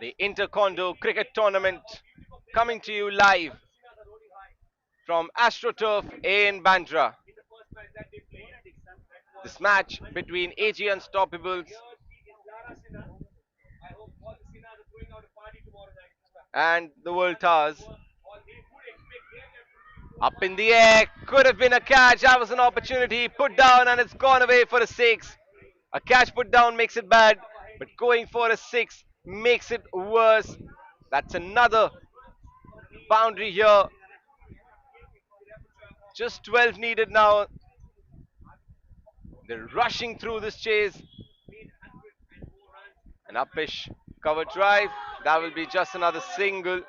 The Inter Condo Cricket Tournament coming to you live from AstroTurf in Bandra. This match between AG Unstoppables and the World Towers. Up in the air, could have been a catch. That was an opportunity. Put down, and it's gone away for a 6. A catch put down makes it bad, but going for a 6 makes it worse. That's another boundary here. Just 12 needed now. They're rushing through this chase. An uppish cover drive. That will be just another single.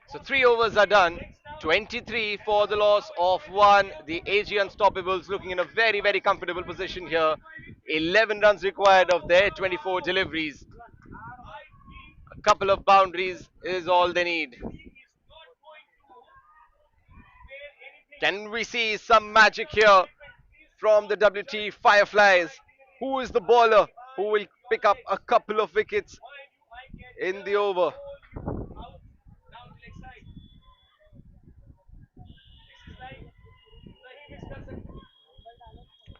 So 3 overs are done. 23 for the loss of 1. The AG Unstoppables looking in a very, very comfortable position here. 11 runs required of their 24 deliveries. A couple of boundaries is all they need. Can we see some magic here from the WT Fireflies? Who is the bowler who will pick up a couple of wickets in the over?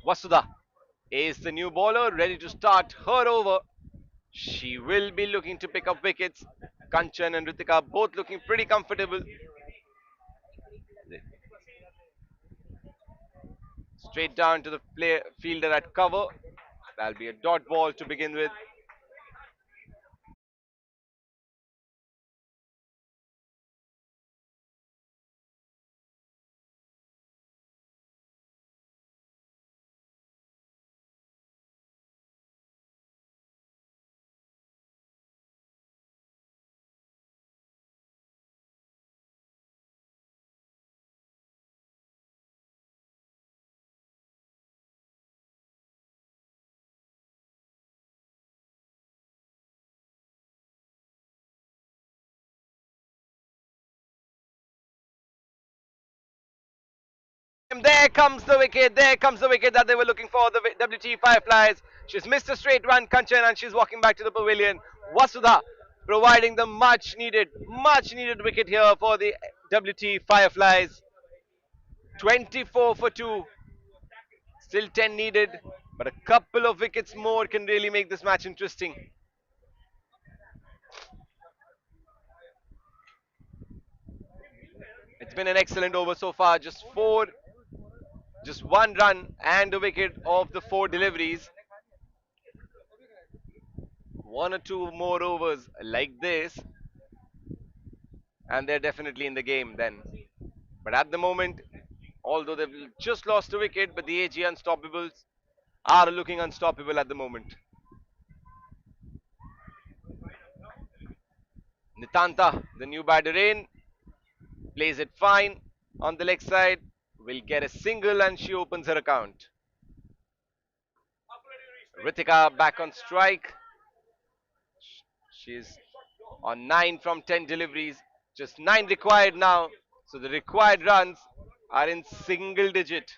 Vasudha is the new bowler, ready to start her over. She will be looking to pick up wickets. Kanchan and Ritika both looking pretty comfortable. Straight down to the fielder at cover. That'll be a dot ball to begin with. And there comes the wicket. There comes the wicket that they were looking for. The WT Fireflies. She's missed a straight run, Kanchan, and she's walking back to the pavilion. Vasudha providing the much needed wicket here for the WT Fireflies. 24 for 2. Still 10 needed, but a couple of wickets more can really make this match interesting. It's been an excellent over so far. Just one run and a wicket of the four deliveries. One or two more overs like this, and they're definitely in the game then. But at the moment, although they've just lost a wicket, but the AG Unstoppables are looking unstoppable at the moment. Nitanta, the new batter in, plays it fine on the leg side, will get a single and she opens her account. Ritika back on strike. She's on 9 from 10 deliveries. Just 9 required now. So the required runs are in single digit.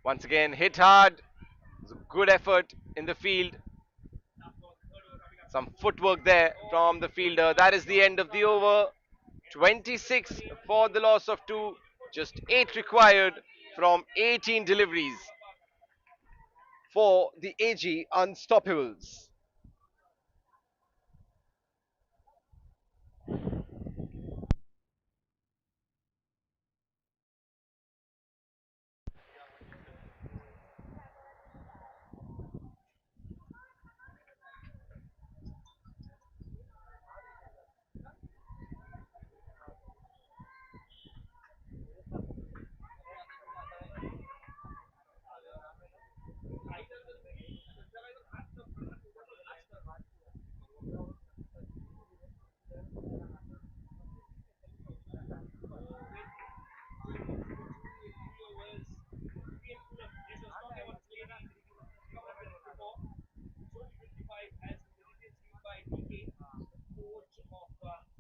Once again, hit hard. Good effort in the field. Some footwork there from the fielder. That is the end of the over. 26 for the loss of 2. Just 8 required from 18 deliveries for the AG Unstoppables.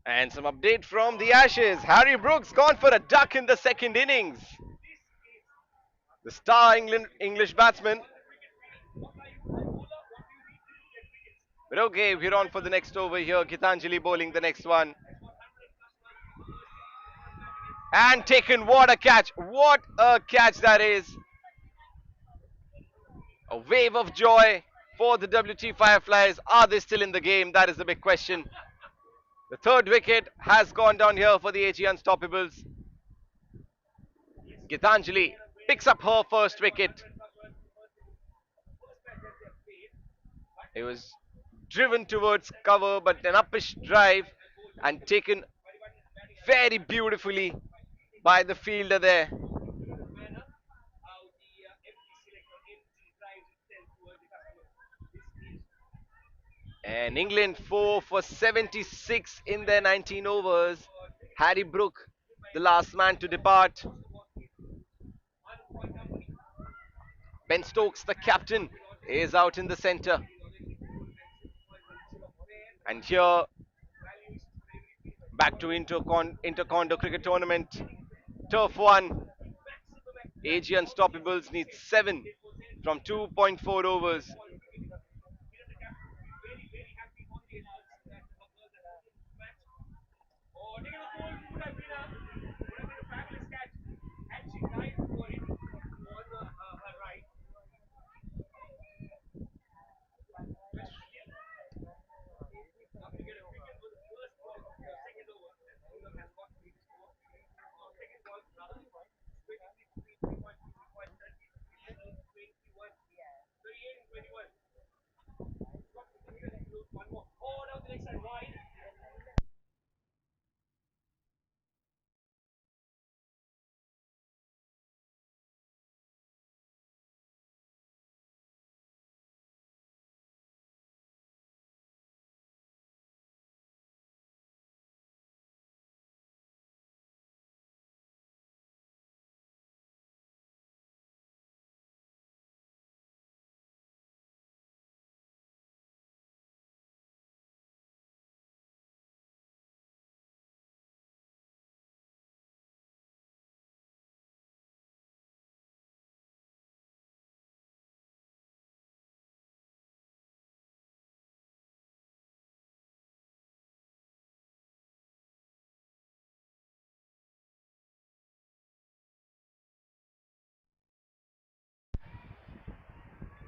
And some update from the Ashes. Harry Brooks gone for a duck in the second innings. The star English batsman. But okay, we're on for the next over here. Gitanjali bowling the next one. And taken. What a catch. What a catch that is. A wave of joy for the WT Fireflies. Are they still in the game? That is the big question. The third wicket has gone down here for the AG Unstoppables. Gitanjali picks up her first wicket. It was driven towards cover, but an uppish drive and taken very beautifully by the fielder there. And England 4 for 76 in their 19 overs. Harry Brook, the last man to depart. Ben Stokes, the captain, is out in the centre. And here, back to Intercondo Cricket Tournament. Turf 1. AG Unstoppables needs 7 from 2.4 overs.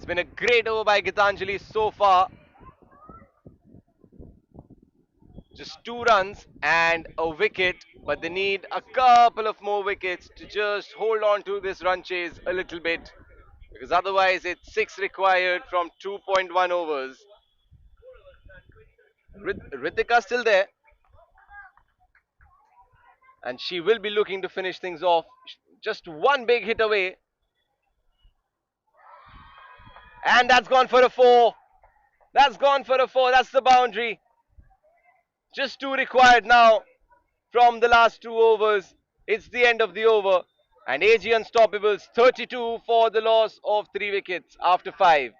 It's been a great over by Gitanjali so far. Just 2 runs and a wicket, but they need a couple of more wickets to just hold on to this run chase a little bit, because otherwise it's 6 required from 2.1 overs. Ritika still there, and she will be looking to finish things off. Just one big hit away, and that's gone for a four. That's gone for a four. That's the boundary. Just 2 required now from the last 2 overs. It's the end of the over. And AG Unstoppables 32 for the loss of 3 wickets after 5.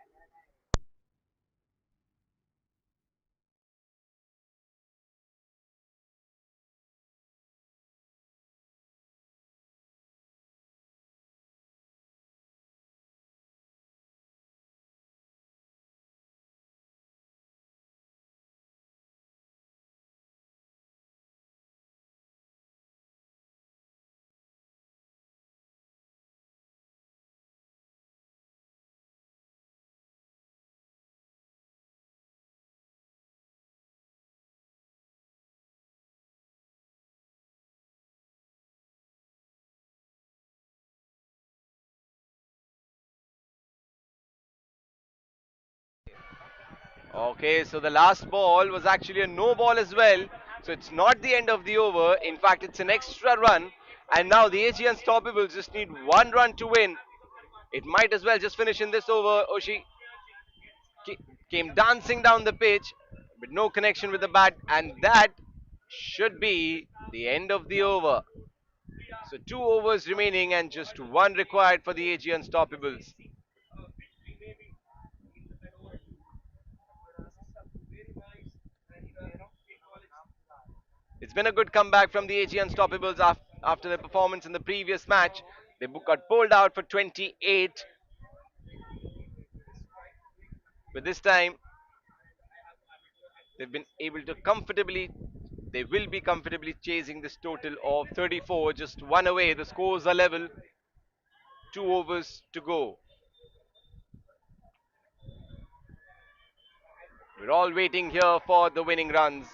Okay, so the last ball was actually a no ball as well. So it's not the end of the over. In fact, it's an extra run. And now the AG Unstoppables just need 1 run to win. It might as well just finish in this over. Oshi came dancing down the pitch with no connection with the bat, and that should be the end of the over. So 2 overs remaining and just 1 required for the AG Unstoppables. It's been a good comeback from the AG Unstoppables after their performance in the previous match. They got bowled out for 28, but this time they've been able to comfortably, they will be comfortably chasing this total of 34, just 1 away. The scores are level, 2 overs to go. We're all waiting here for the winning runs.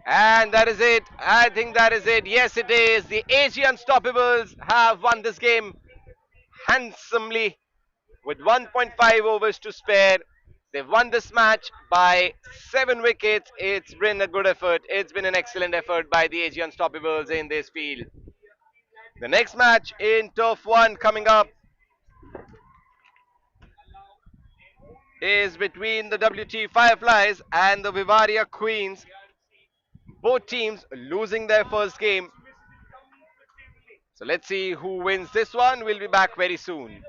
And that is it. I think that is it. Yes, it is. The AG Unstoppables have won this game handsomely with 1.5 overs to spare. They've won this match by 7 wickets. It's been a good effort. It's been an excellent effort by the AG Unstoppables in this field. The next match in Turf 1 coming up is between the WT Fireflies and the Vivaria Queens. Both teams losing their first game. So let's see who wins this one. We'll be back very soon.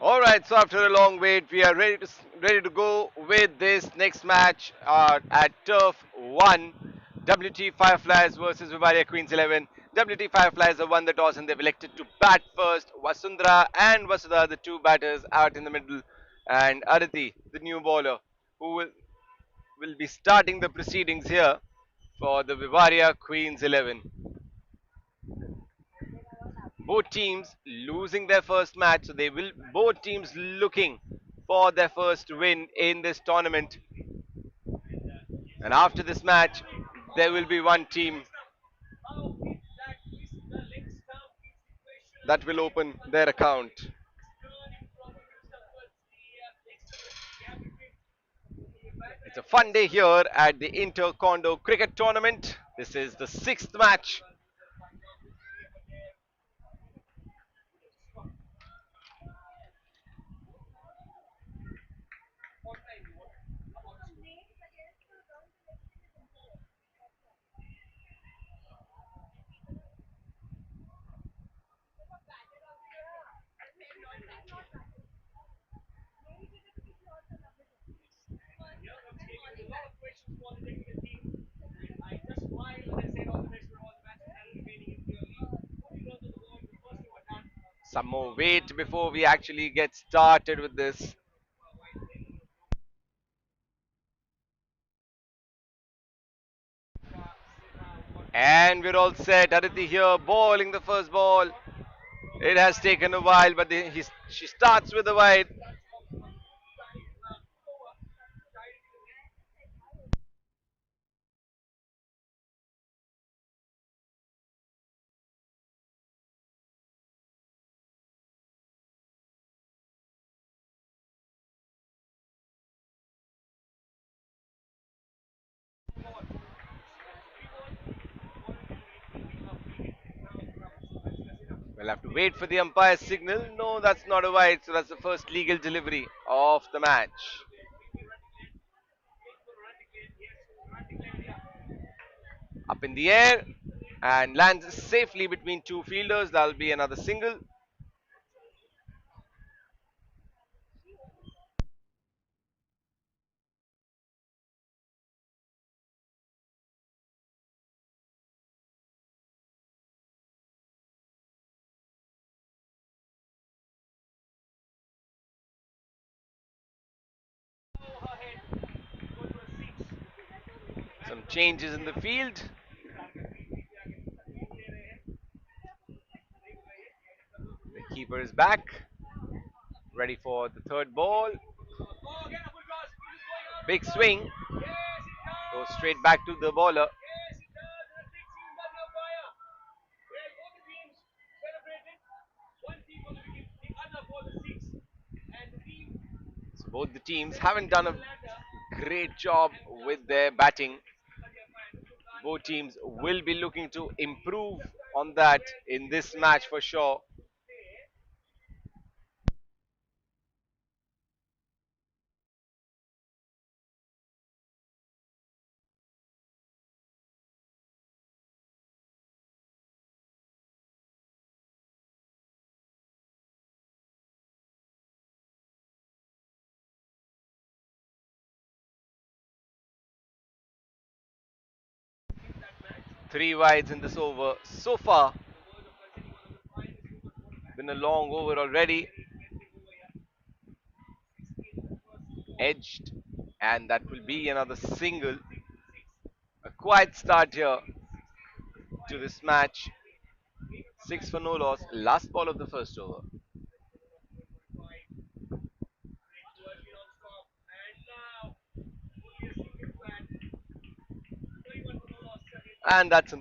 All right, so after a long wait, we are ready to go with this next match at Turf 1. WT Fireflies versus Vivaria Queens 11. WT Fireflies have won the toss and they've elected to bat first. Vasundhara and Vasudha, the two batters out in the middle, and Aditi, the new bowler, who will be starting the proceedings here for the Vivaria Queens 11. Both teams losing their first match, so they will both teams looking for their first win in this tournament. And after this match, there will be one team that will open their account. It's a fun day here at the Inter Condo Cricket Tournament. This is the sixth match. Some more wait before we actually get started with this. And we're all set. Aditi here, bowling the first ball. It has taken a while, but she starts with a wide. We'll have to wait for the umpire's signal. No, that's not a wide, so that's the first legal delivery of the match. Up in the air and lands safely between two fielders. That'll be another single. Some changes in the field. The keeper is back, ready for the third ball. Big swing. Goes straight back to the bowler. So both the teams haven't done a great job with their batting. Both teams will be looking to improve on that in this match for sure. 3 wides in this over so far. Been a long over already. Edged, and that will be another single. A quiet start here to this match. 6 for no loss. Last ball of the first over. And that's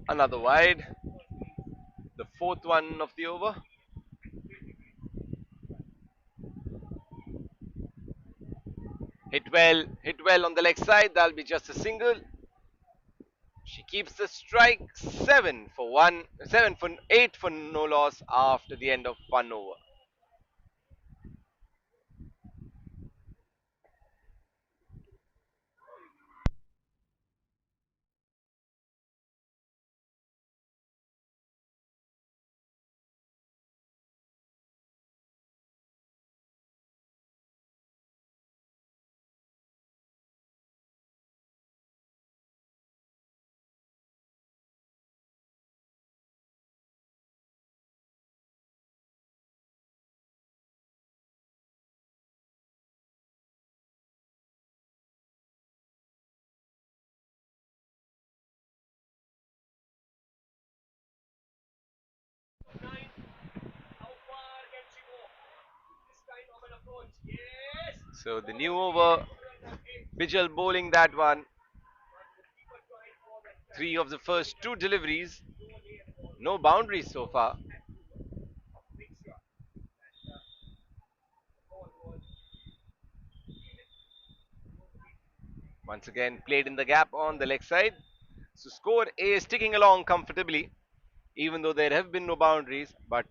another wide. The fourth one of the over. Hit well on the leg side. That'll be just a single. She keeps the strike 8 for no loss after the end of one over. So the new over, Bijal bowling that one. Three of the first two deliveries, no boundaries so far. Once again, played in the gap on the leg side. So score is ticking along comfortably, even though there have been no boundaries, but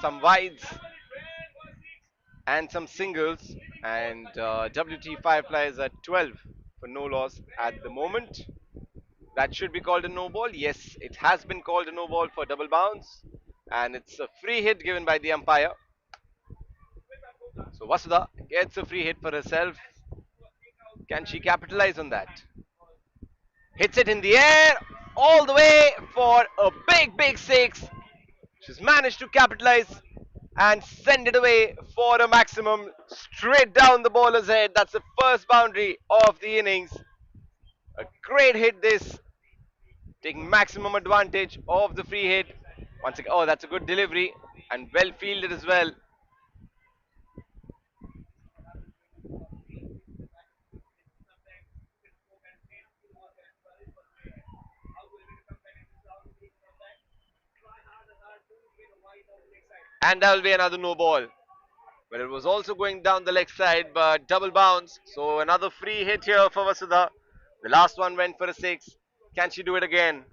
some wides and some singles. And WT Fireflies at 12 for no loss at the moment. That should be called a no ball. Yes, it has been called a no ball for double bounce. And it's a free hit given by the umpire. So Vasudha gets a free hit for herself. Can she capitalize on that? Hits it in the air all the way for a big, big six. She's managed to capitalize and send it away for a maximum straight down the bowler's head. That's the first boundary of the innings. A great hit this, taking maximum advantage of the free hit. Once again, oh, that's a good delivery and well fielded as well. And that will be another no ball. But it was also going down the leg side, but double bounce. So another free hit here for Vasudha. The last one went for a six. Can she do it again?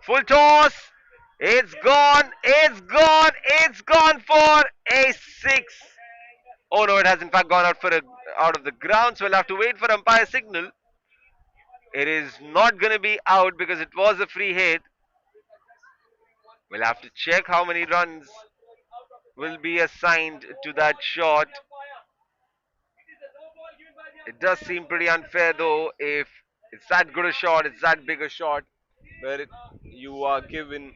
Full toss. It's gone. It's gone. It's gone for a six. Oh no, it has in fact gone out of the ground. So we'll have to wait for umpire signal. It is not going to be out because it was a free hit. We'll have to check how many runs will be assigned to that shot. It does seem pretty unfair though if it's that good a shot, it's that big a shot, where you are given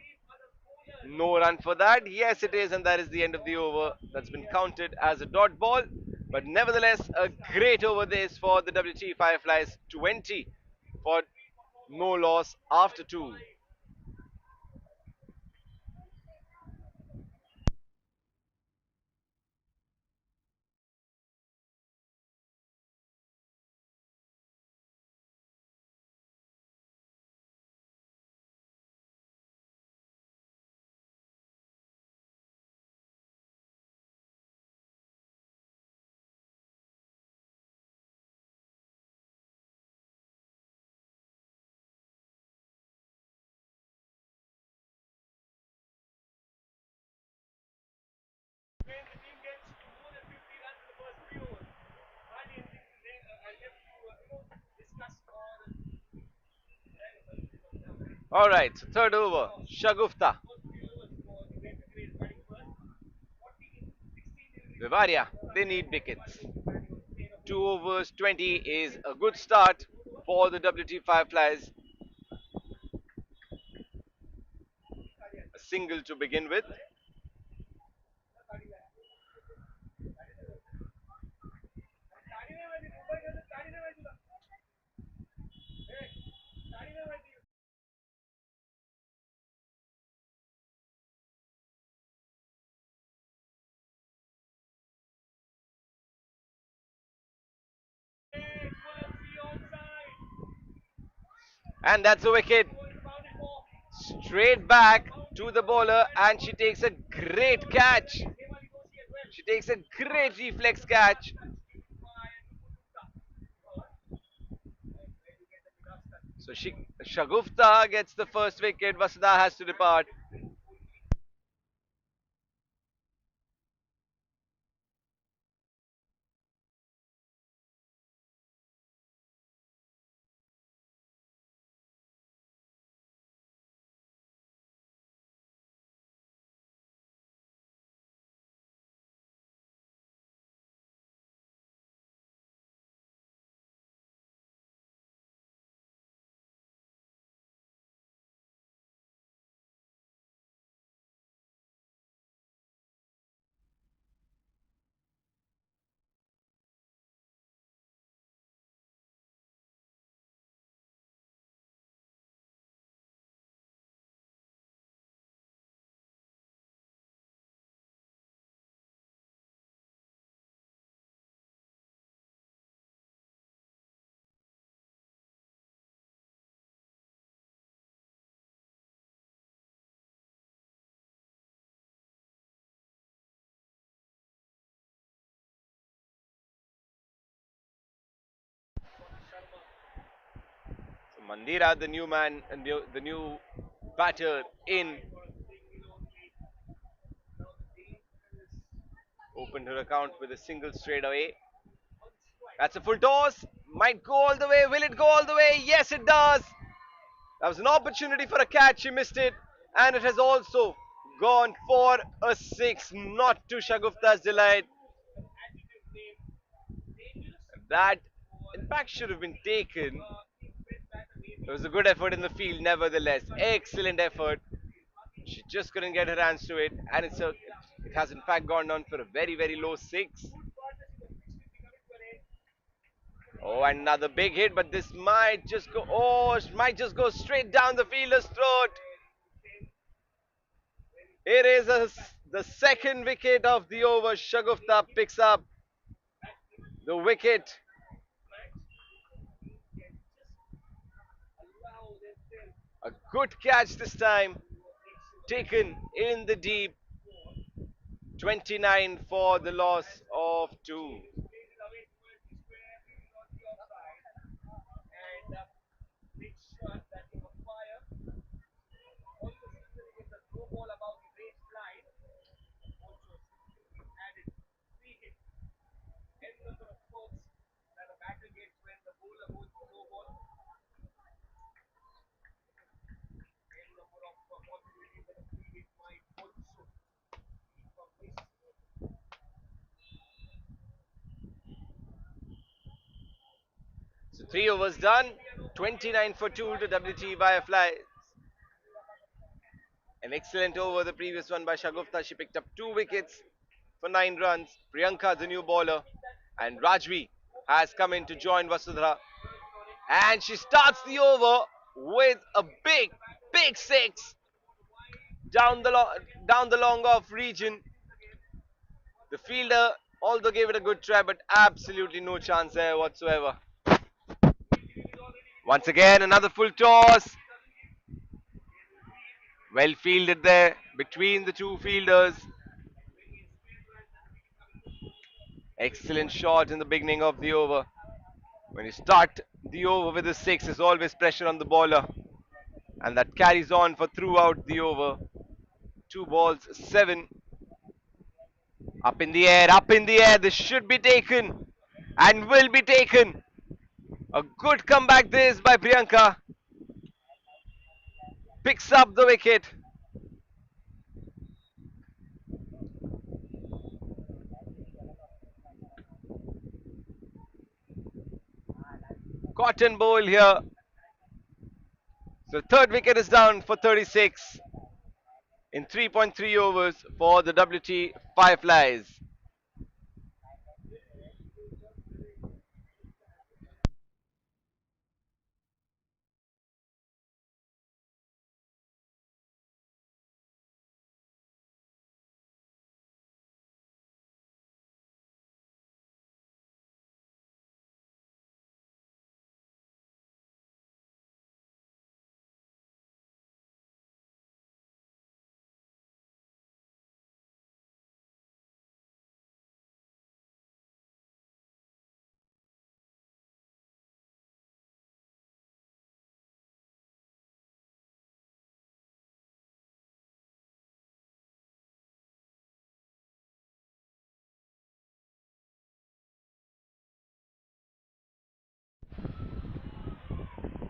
no run for that. Yes, it is, and that is the end of the over. That's been counted as a dot ball. But nevertheless, a great over this for the WT Fireflies. 20 for no loss after two. All right, so third over, Shagufta. Vivaria, they need wickets. 2 overs, 20 is a good start for the WT Fireflies. A single to begin with. And that's a wicket. Straight back to the bowler, and she takes a great catch. She takes a great reflex catch. So Shagufta gets the first wicket. Vasudha has to depart. Mandira, the new man, and the new batter in, opened her account with a single straight away. That's a full toss. Might go all the way. Will it go all the way? Yes, it does. That was an opportunity for a catch. She missed it. And it has also gone for a six, not to Shagufta's delight. That, in fact, should have been taken. It was a good effort in the field, nevertheless. Excellent effort. She just couldn't get her hands to it. And it has, in fact, gone down for a very, very low six. Oh, another big hit, but this might just go. Oh, it might just go straight down the fielder's throat. It is the second wicket of the over. Shagufta picks up the wicket. A good catch this time, taken in the deep. 29 for the loss of two. So 3 overs done. 29 for 2 to WT Fireflies. An excellent over, the previous one by Shagufta. She picked up 2 wickets for 9 runs. Priyanka, the new bowler, and Rajvi has come in to join Vasudha. And she starts the over with a big, big six down down the long off region. The fielder, although gave it a good try, but absolutely no chance there whatsoever. Once again, another full toss. Well fielded there between the two fielders. Excellent shot in the beginning of the over. When you start the over with a six, there's always pressure on the bowler. And that carries on for throughout the over. 2 balls, 7. Up in the air, up in the air. This should be taken and will be taken. A good comeback this by Priyanka. Picks up the wicket. Cotton bowl here. So third wicket is down for 36 in 3.3 overs for the WT Fireflies.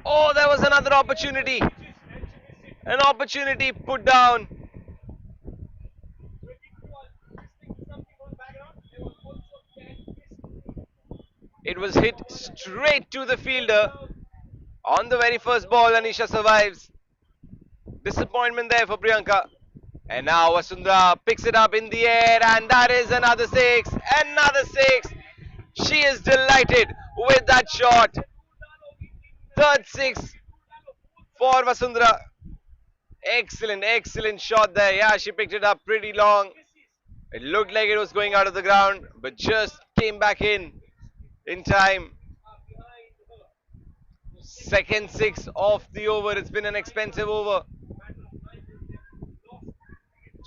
Oh, there was another opportunity. An opportunity put down. It was hit straight to the fielder on the very first ball. Anisha survives. Disappointment there for Priyanka. And now Vasundhara picks it up in the air, and that is another six. Another six. She is delighted with that shot. Third six for Vasundhara. Excellent, excellent shot there. Yeah, she picked it up pretty long. It looked like it was going out of the ground, but just came back in time. Second six of the over. It's been an expensive over.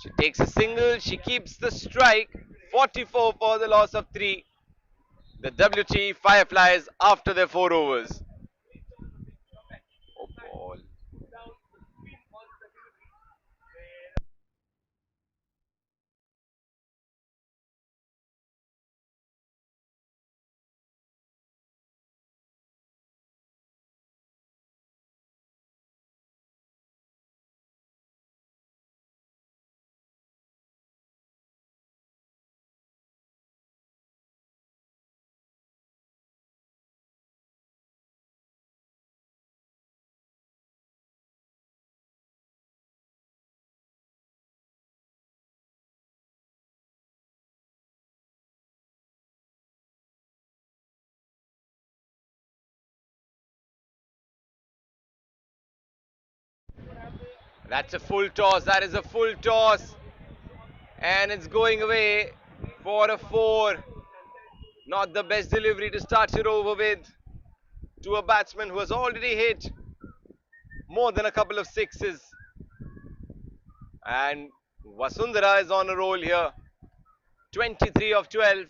She takes a single. She keeps the strike. 44 for the loss of 3. The WT Fireflies after their 4 overs. That's a full toss. That is a full toss. And it's going away for a four. Not the best delivery to start it over with to a batsman who has already hit more than a couple of sixes. And Vasundhara is on a roll here. 23 of 12.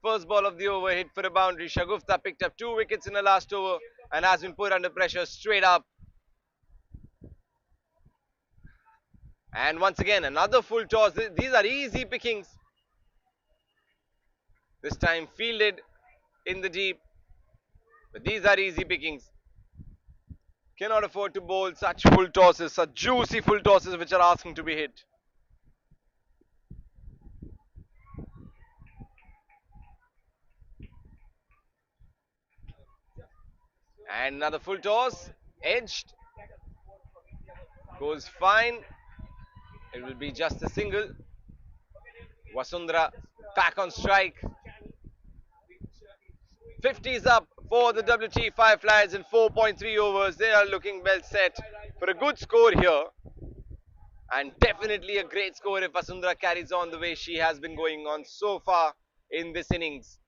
First ball of the over hit for a boundary. Shagufta picked up 2 wickets in the last over and has been put under pressure straight up. And once again, another full toss. These are easy pickings. This time fielded in the deep. But these are easy pickings. Cannot afford to bowl such full tosses, such juicy full tosses which are asking to be hit. And another full toss. Edged. Goes fine. It will be just a single. Vasundhara back on strike. 50 is up for the WT Fireflies in 4.3 overs. They are looking well set for a good score here. And definitely a great score if Vasundhara carries on the way she has been going on so far in this innings.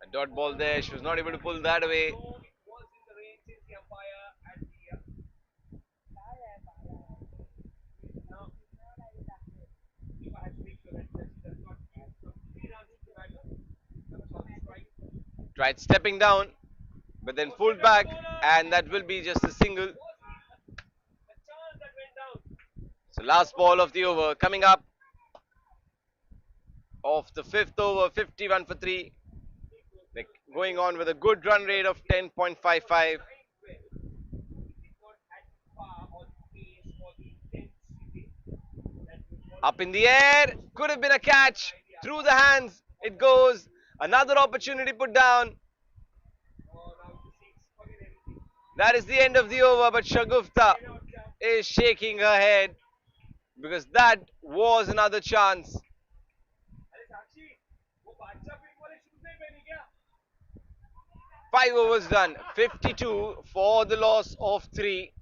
A dot ball there. She was not able to pull that away. Tried stepping down, but then pulled back, and that will be just a single. So last ball of the over coming up of the fifth over, 51 for 3. They're going on with a good run rate of 10.55. Up in the air, could have been a catch. Through the hands, it goes. Another opportunity put down. That is the end of the over, but Shagufta is shaking her head because that was another chance. 5 overs done, 52 for the loss of 3.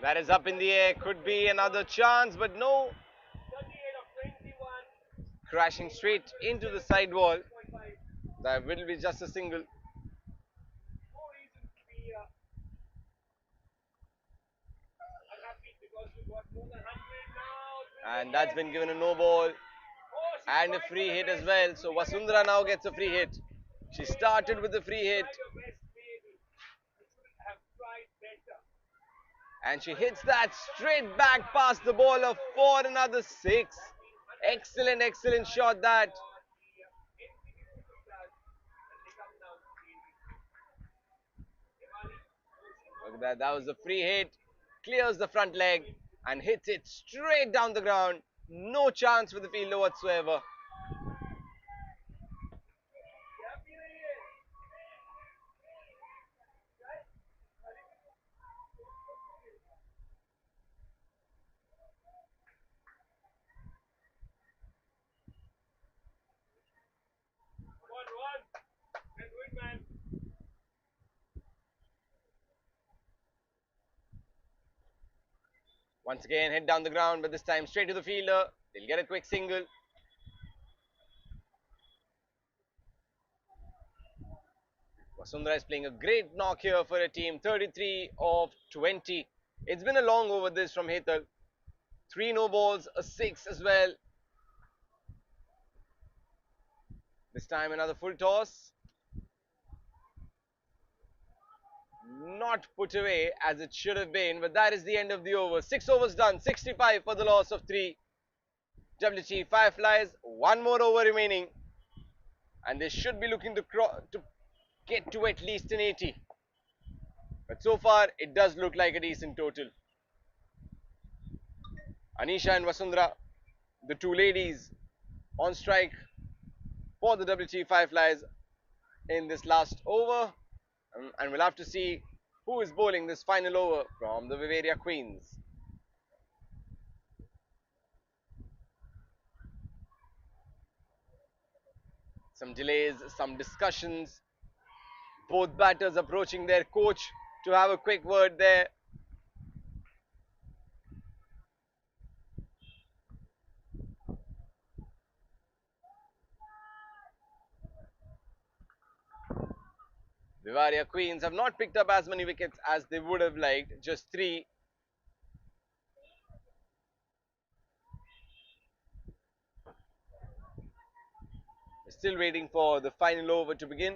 That is up in the air, could be another chance, but no. crashing straight into the side wall. That will be just a single. And that's been given a no ball and a free hit as well. So Vasundhara now gets a free hit. She started with the free hit and she hits that straight back past the bowler for another six. Excellent, excellent shot that. Look at that. That was a free hit. Clears the front leg and hits it straight down the ground. No chance for the fielder whatsoever. Once again, hit down the ground, but this time straight to the fielder. They'll get a quick single. Vasundhara is playing a great knock here for a team. 33 of 20. It's been a long over this from Hetal. 3 no balls, a 6 as well. This time another full toss. Not put away as it should have been, but that is the end of the over. 6 overs done, 65 for the loss of 3. WT Fireflies, 1 more over remaining. And they should be looking to get to at least an 80. But so far, it does look like a decent total. Anisha and Vasundhara, the two ladies on strike for the WT Fireflies in this last over. And we'll have to see who is bowling this final over from the Vivaria Queens. Some delays, some discussions. Both batters approaching their coach to have a quick word there. Vivaria Queens have not picked up as many wickets as they would have liked, just 3. We're still waiting for the final over to begin.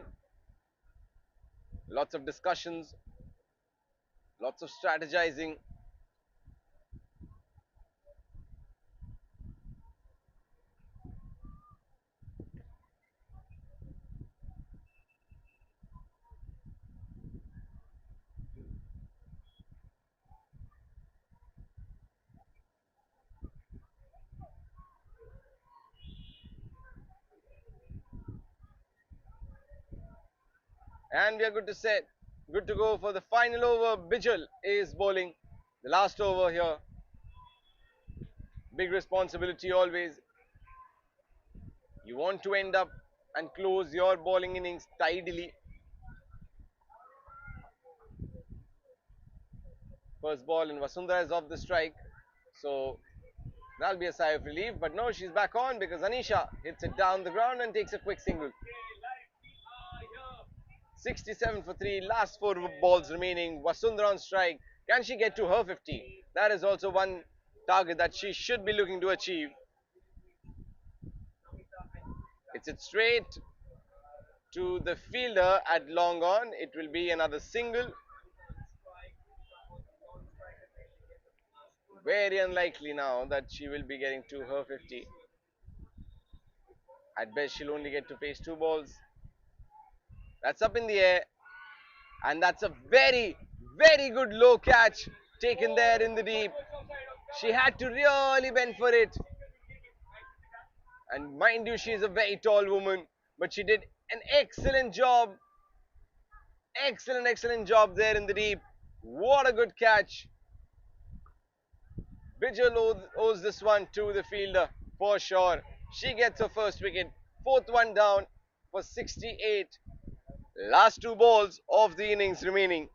Lots of discussions, lots of strategizing. And we are good to go for the final over. Bijal is bowling the last over here. Big responsibility always. You want to end up and close your bowling innings tidily. First ball and Vasundhara is off the strike. So that'll be a sigh of relief. But no, she's back on because Anisha hits it down the ground and takes a quick single. 67 for 3, last 4 balls remaining. Vasundhara on strike. Can she get to her 50? That is also one target that she should be looking to achieve. It's it straight to the fielder at long on. It will be another single. Very unlikely now that she will be getting to her 50. At best, she'll only get to face 2 balls. That's up in the air. And that's a very, very good low catch taken there in the deep. She had to really bend for it. And mind you, she's a very tall woman. But she did an excellent job. Excellent, excellent job there in the deep. What a good catch. Bijal owes this one to the fielder for sure. She gets her first wicket. Fourth one down for 68. Last 2 balls of the innings remaining.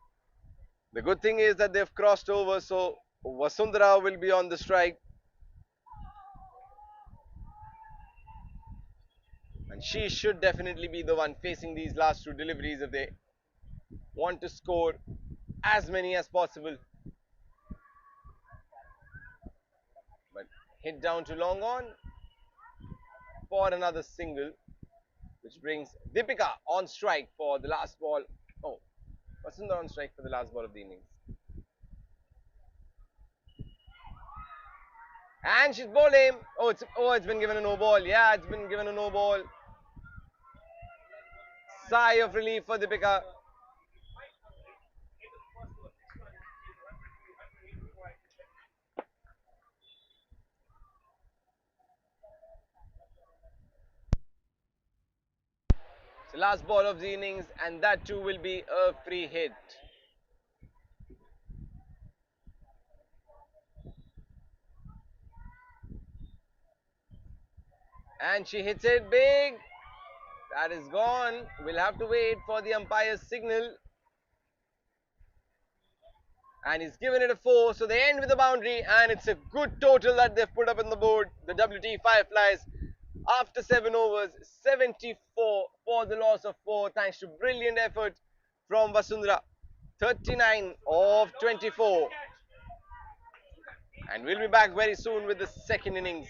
The good thing is that they've crossed over, so Vasundhara will be on the strike. And she should definitely be the one facing these last two deliveries if they want to score as many as possible. But hit down to long on for another single, which brings Deepika on strike for the last ball. Oh, Vasundhara on strike for the last ball of the innings. And she's bowled him. It's been given a no ball. Yeah, it's been given a no ball. Sigh of relief for Deepika. The last ball of the innings, and that too will be a free hit. And she hits it big. That is gone. We'll have to wait for the umpire's signal. And he's given it a 4, so they end with a boundary, and it's a good total that they've put up on the board. The WT Fireflies, after 7 overs, 74 for the loss of 4, thanks to brilliant effort from Vasundhara. 39 of 24. And we'll be back very soon with the second innings.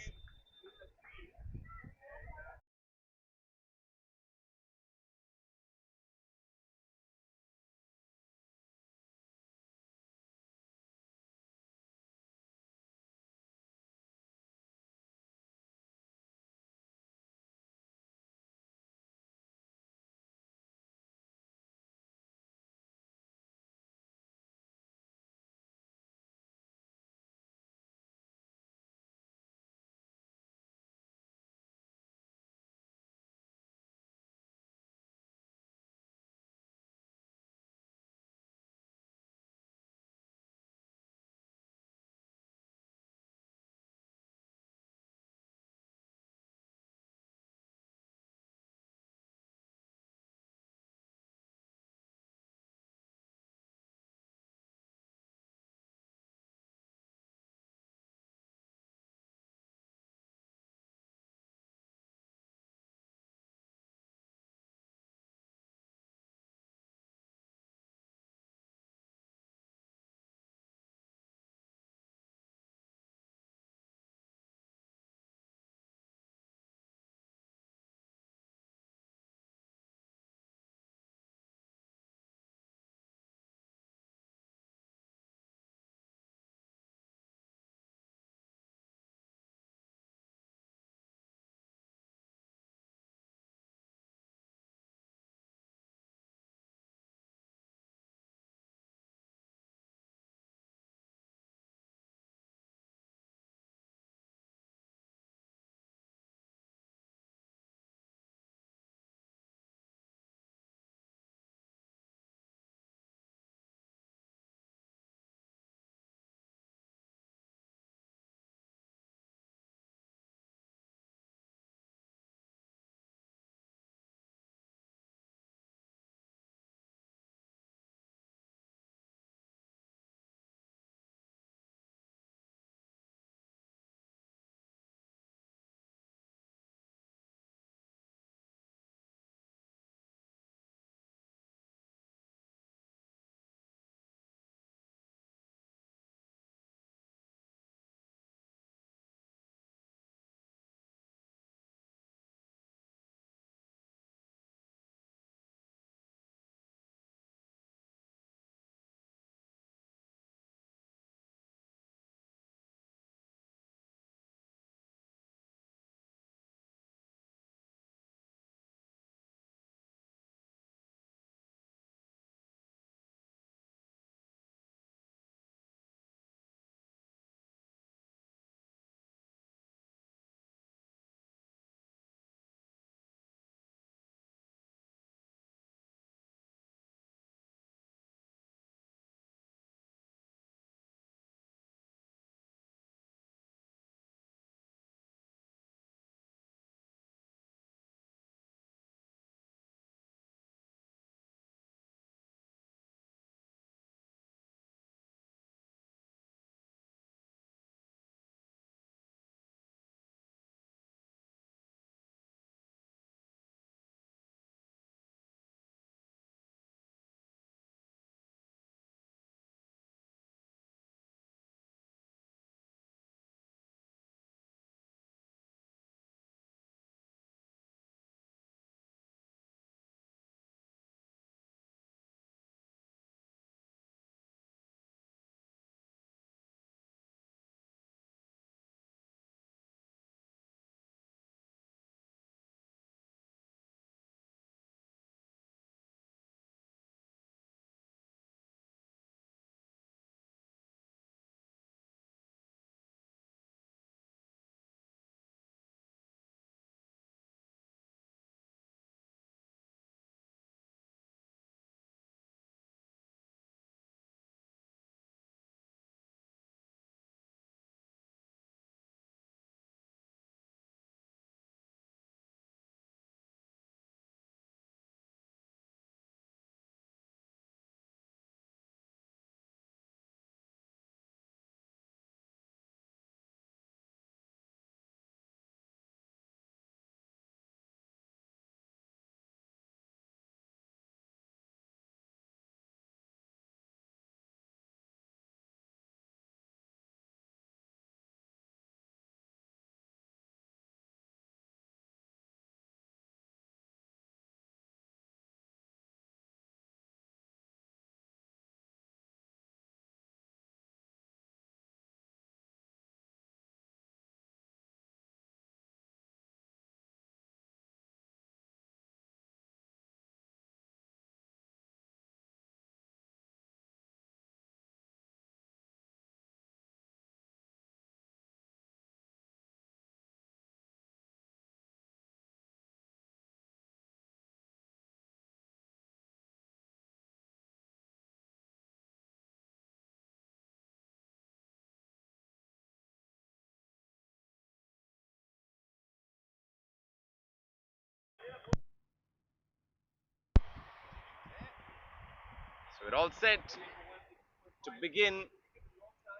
We're all set to begin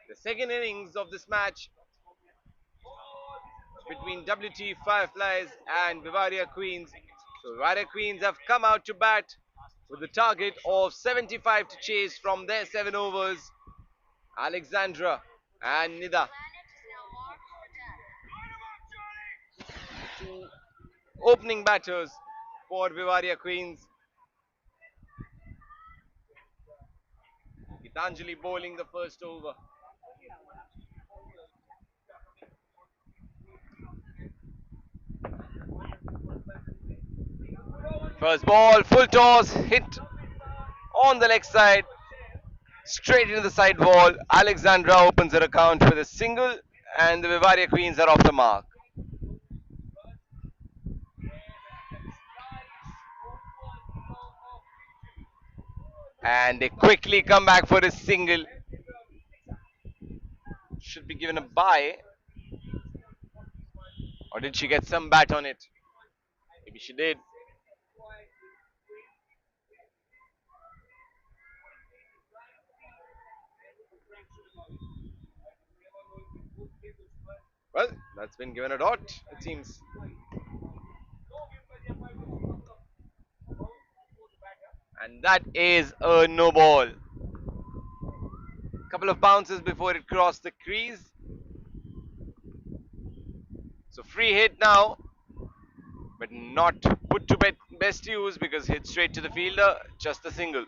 the second innings of this match between WT Fireflies and Vivaria Queens. So Vivaria Queens have come out to bat with a target of 75 to chase from their 7 overs. Alexandra and Nida, two opening batters for Vivaria Queens. Gitanjali bowling the first over. First ball, full toss, hit on the leg side, straight into the side wall. Alexandra opens her account with a single, and the Vivaria Queens are off the mark. And they quickly come back for a single. Should be given a bye, or did she get some bat on it? Maybe she did. Well, that's been given a dot, it seems. And that is a no ball. Couple of bounces before it crossed the crease. So free hit now, but not put to best use because hit straight to the fielder, just a single.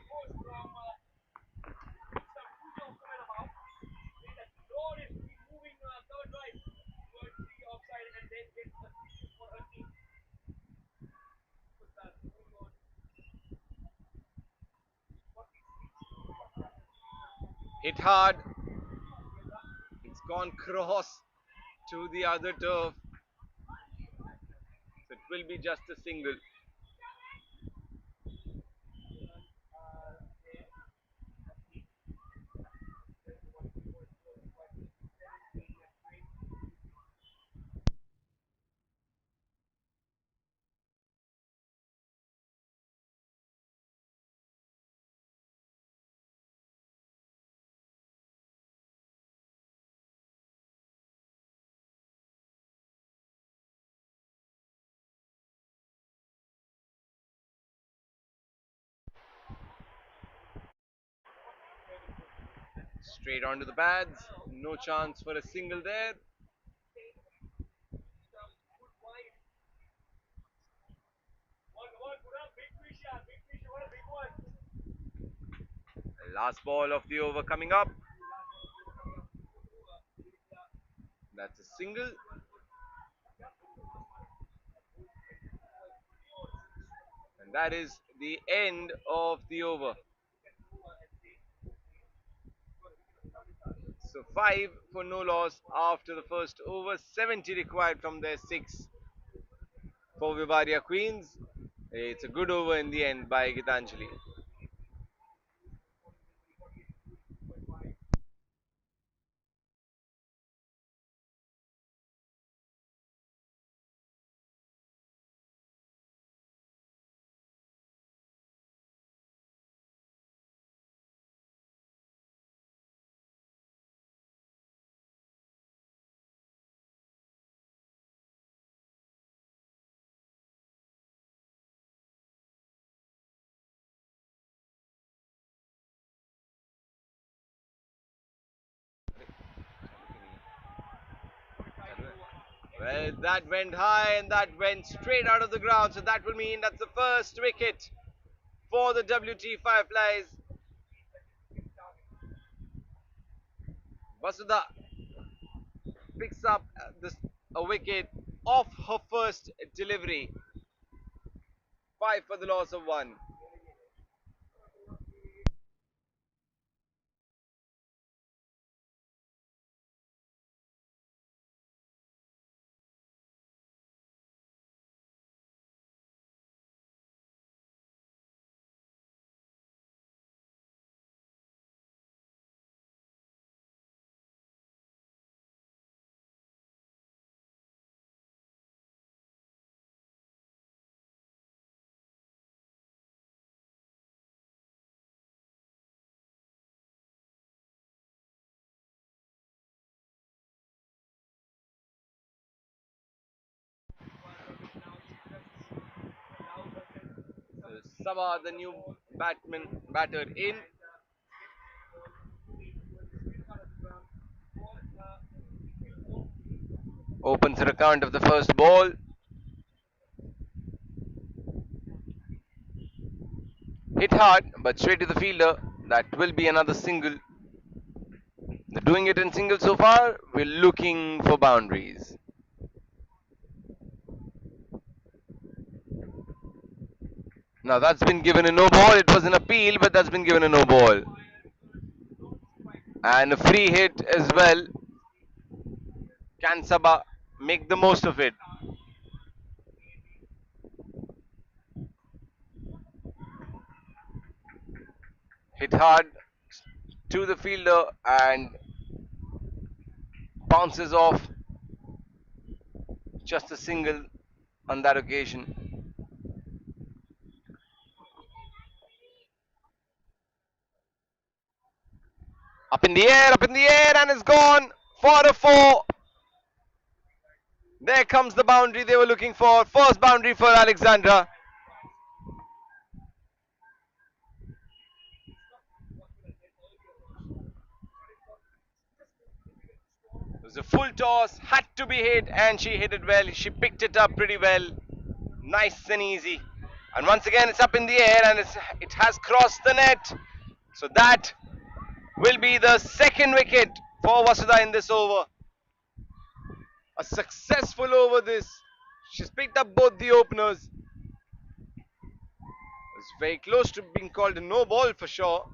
Hit hard, it's gone cross to the other turf, so it will be just a single. Straight onto the pads, no chance for a single there. Last ball of the over coming up. That's a single. And that is the end of the over. So 5 for no loss after the first over. 70 required from their 6 for Vivaria Queens. It's a good over in the end by Gitanjali. Well, that went high and that went straight out of the ground. So that will mean that's the first wicket for the WT Fireflies. Vasudha picks up a wicket off her first delivery. 5 for the loss of 1. Sabah, the new batter in. Opens her account of the first ball. Hit hard, but straight to the fielder. That will be another single. They're doing it in singles so far. We're looking for boundaries. Now that's been given a no ball. It was an appeal, but that's been given a no ball. And a free hit as well. Can Sabah make the most of it? Hit hard to the fielder and bounces off. Just a single on that occasion. Up in the air, and it's gone for a four. There comes the boundary they were looking for. First boundary for Alexandra. It was a full toss, had to be hit, and she hit it well. She picked it up pretty well. Nice and easy. And once again, it's up in the air and it has crossed the net. So that will be the second wicket for Vasudha in this over. A successful over this. She's picked up both the openers. It's very close to being called a no ball for sure,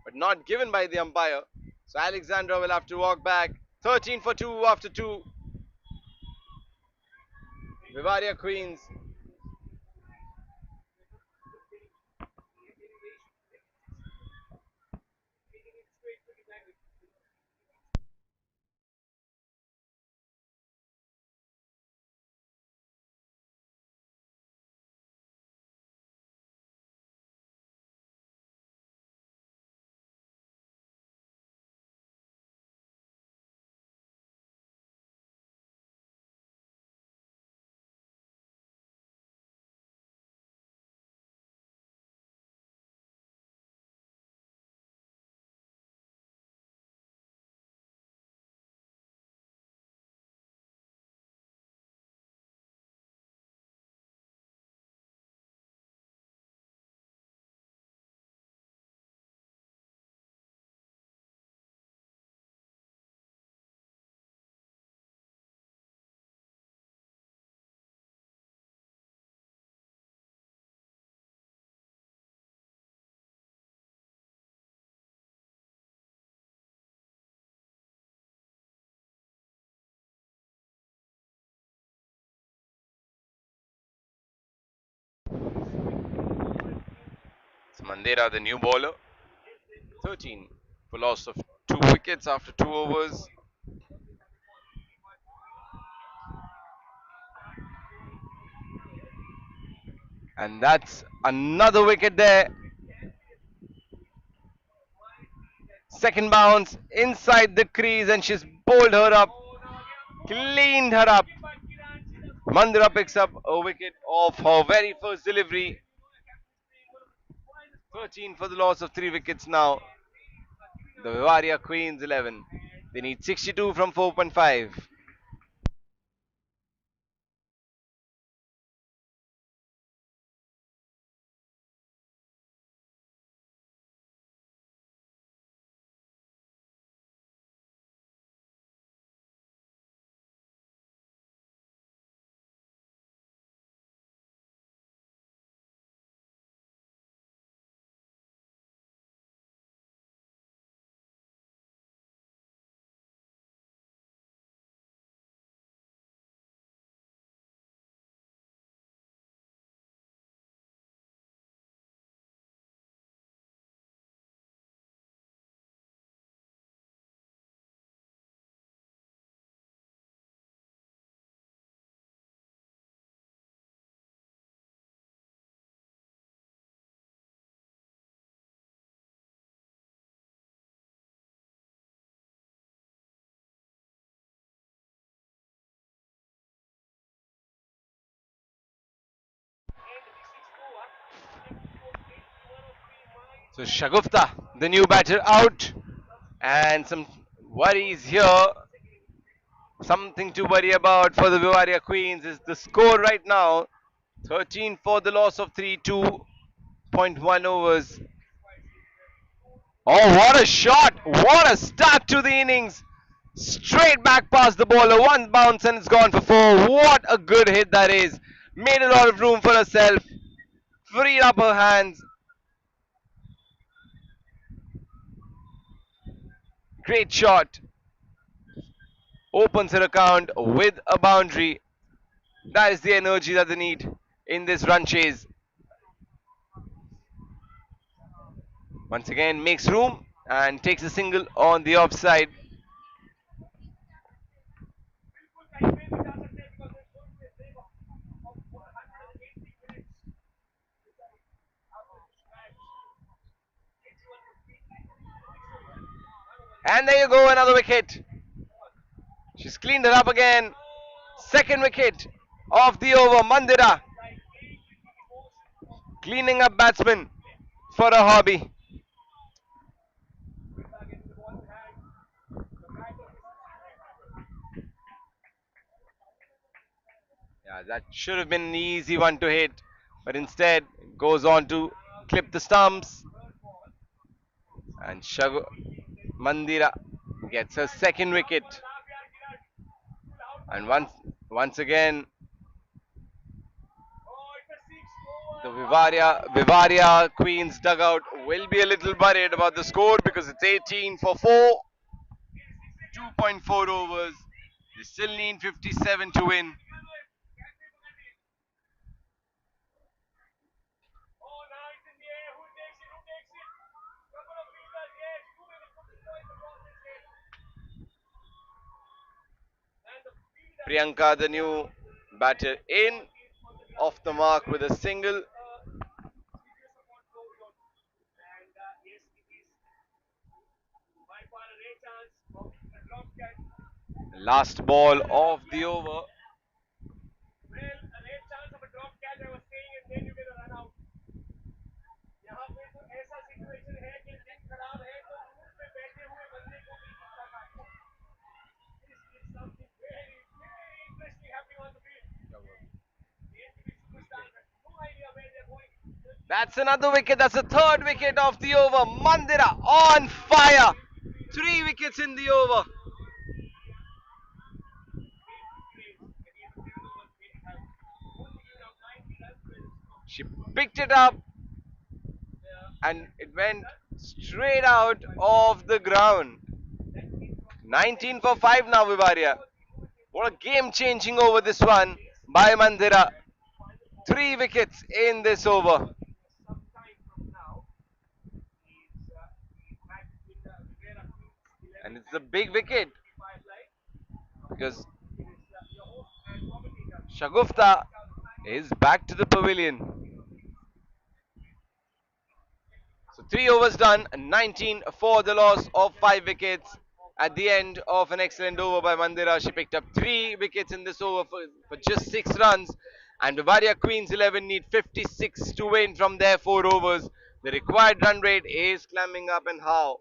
but not given by the umpire. So Alexandra will have to walk back. 13 for 2 after 2. Vivaria Queens. It's Mandera, the new bowler. 13 for loss of 2 wickets after 2 overs. And that's another wicket there. Second bounce inside the crease, and she's bowled her up, cleaned her up. Mandira picks up a wicket of her very first delivery. 13 for the loss of 3 wickets now. The Vivaria Queens 11. They need 62 from 4.5. So Shagufta, the new batter, out, and some worries here. Something to worry about for the Vivaria Queens is the score right now. 13 for the loss of 3, 2.1 overs. Oh, what a shot! What a start to the innings! Straight back past the bowler, one bounce and it's gone for four. What a good hit that is! Made a lot of room for herself, freed up her hands. Great shot. Opens her account with a boundary. That is the energy that they need in this run chase. Once again, makes room and takes a single on the offside. And there you go, another wicket. She's cleaned it up again. Second wicket of the over. Mandira cleaning up batsmen for a hobby. Yeah, that should have been an easy one to hit, but instead goes on to clip the stumps. And Mandira gets her second wicket. And once again, the Vivaria Queens dugout will be a little worried about the score because it's 18 for 4, 2.4 overs. They still need 57 to win. Priyanka, the new batter, in off the mark with a single. Last ball of the over. That's another wicket. That's the third wicket of the over. Mandira on fire. Three wickets in the over. She picked it up and it went straight out of the ground. 19 for 5 now, Vivaria. What a game changing over this one by Mandira. Three wickets in this over. And it's a big wicket because Shagufta is back to the pavilion. So 3 overs done, 19 for the loss of 5 wickets. At the end of an excellent over by Mandira, she picked up 3 wickets in this over for just 6 runs. And Vivaria Queens 11 need 56 to win from their 4 overs. The required run rate is climbing up, and how?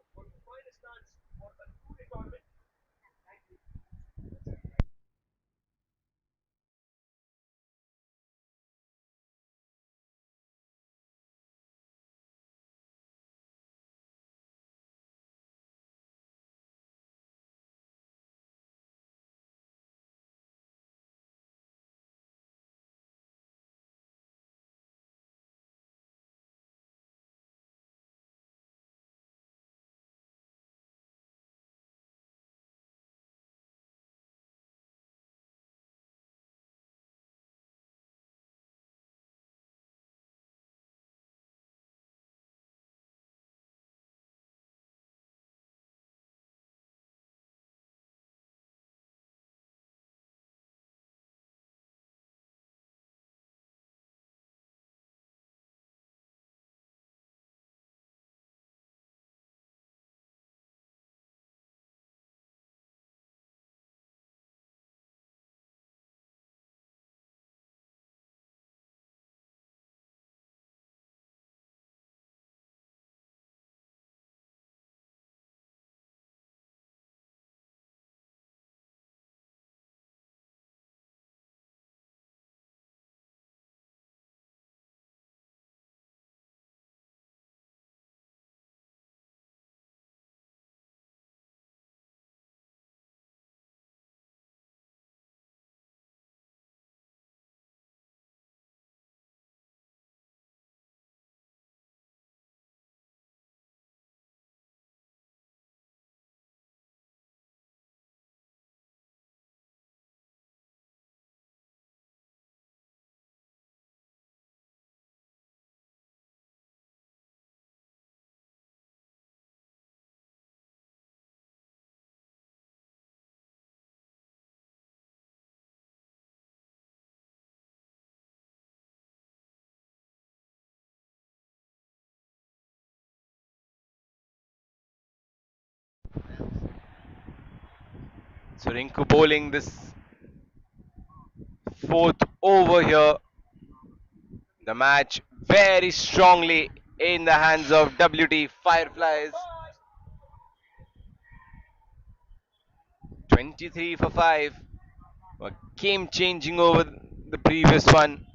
So Rinku bowling this fourth over here. The match very strongly in the hands of WT Fireflies. 23 for 5. A game changing over the previous one.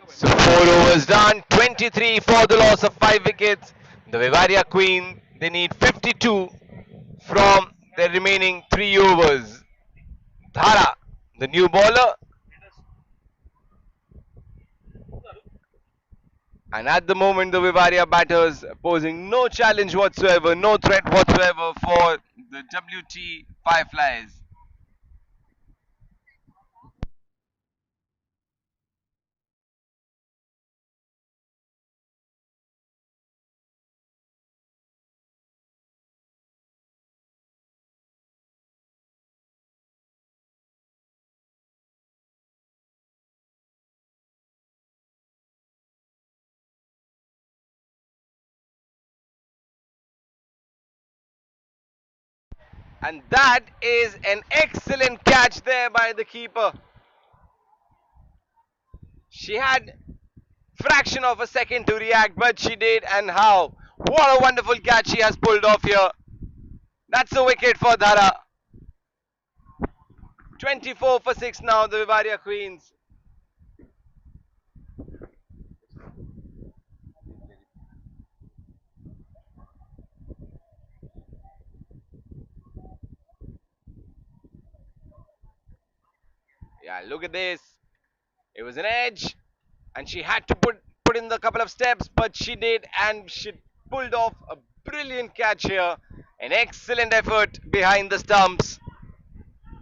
So 4 overs done, 23 for the loss of 5 wickets. The Vivaria Queen, they need 52 from their remaining 3 overs. Dhara, the new bowler, and at the moment the Vivaria batters posing no challenge whatsoever, no threat whatsoever for the WT Fireflies. And that is an excellent catch there by the keeper. She had fraction of a second to react, but she did, and how? What a wonderful catch she has pulled off here. That's a wicket for Dhara. 24 for 6 now, the Vivaria Queens. Yeah, look at this. It was an edge, and she had to put in the couple of steps, but she did, and she pulled off a brilliant catch here. An excellent effort behind the stumps.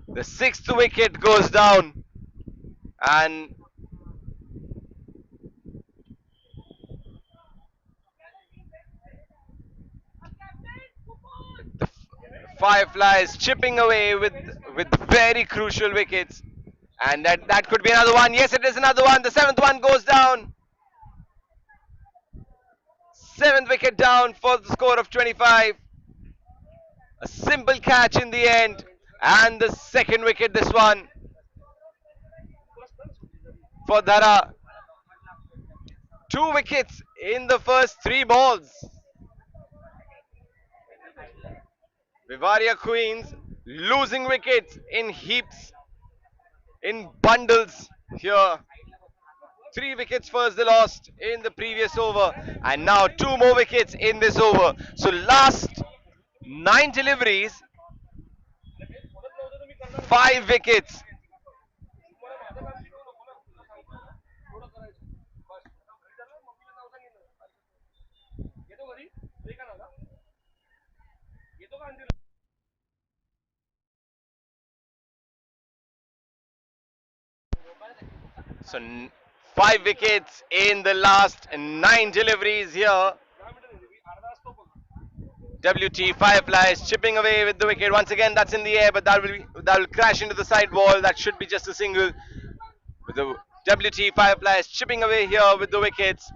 The sixth wicket goes down, and the Fireflies chipping away with very crucial wickets. And that could be another one. Yes, it is another one. The seventh one goes down. Seventh wicket down for the score of 25. A simple catch in the end. And the second wicket, this one for Dhara. Two wickets in the first three balls. Vivaria Queens losing wickets in heaps, in bundles here. Three wickets first they lost in the previous over, and now two more wickets in this over. So last nine deliveries, 5 wickets. So 5 wickets in the last nine deliveries here. WT Fireflies chipping away with the wicket. Once again, that's in the air, but that will crash into the side wall. That should be just a single. With the WT Fireflies chipping away here with the wickets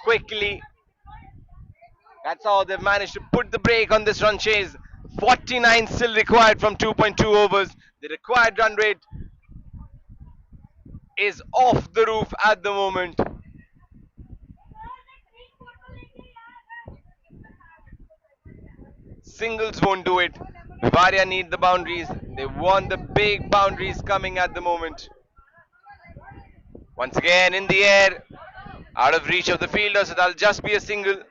quickly. That's how they've managed to put the brake on this run chase. 49 still required from 2.2 overs. The required run rate is off the roof at the moment. Singles won't do it. Vivaria need the boundaries. They want the big boundaries coming at the moment. Once again in the air, out of reach of the fielder, so that'll just be a single.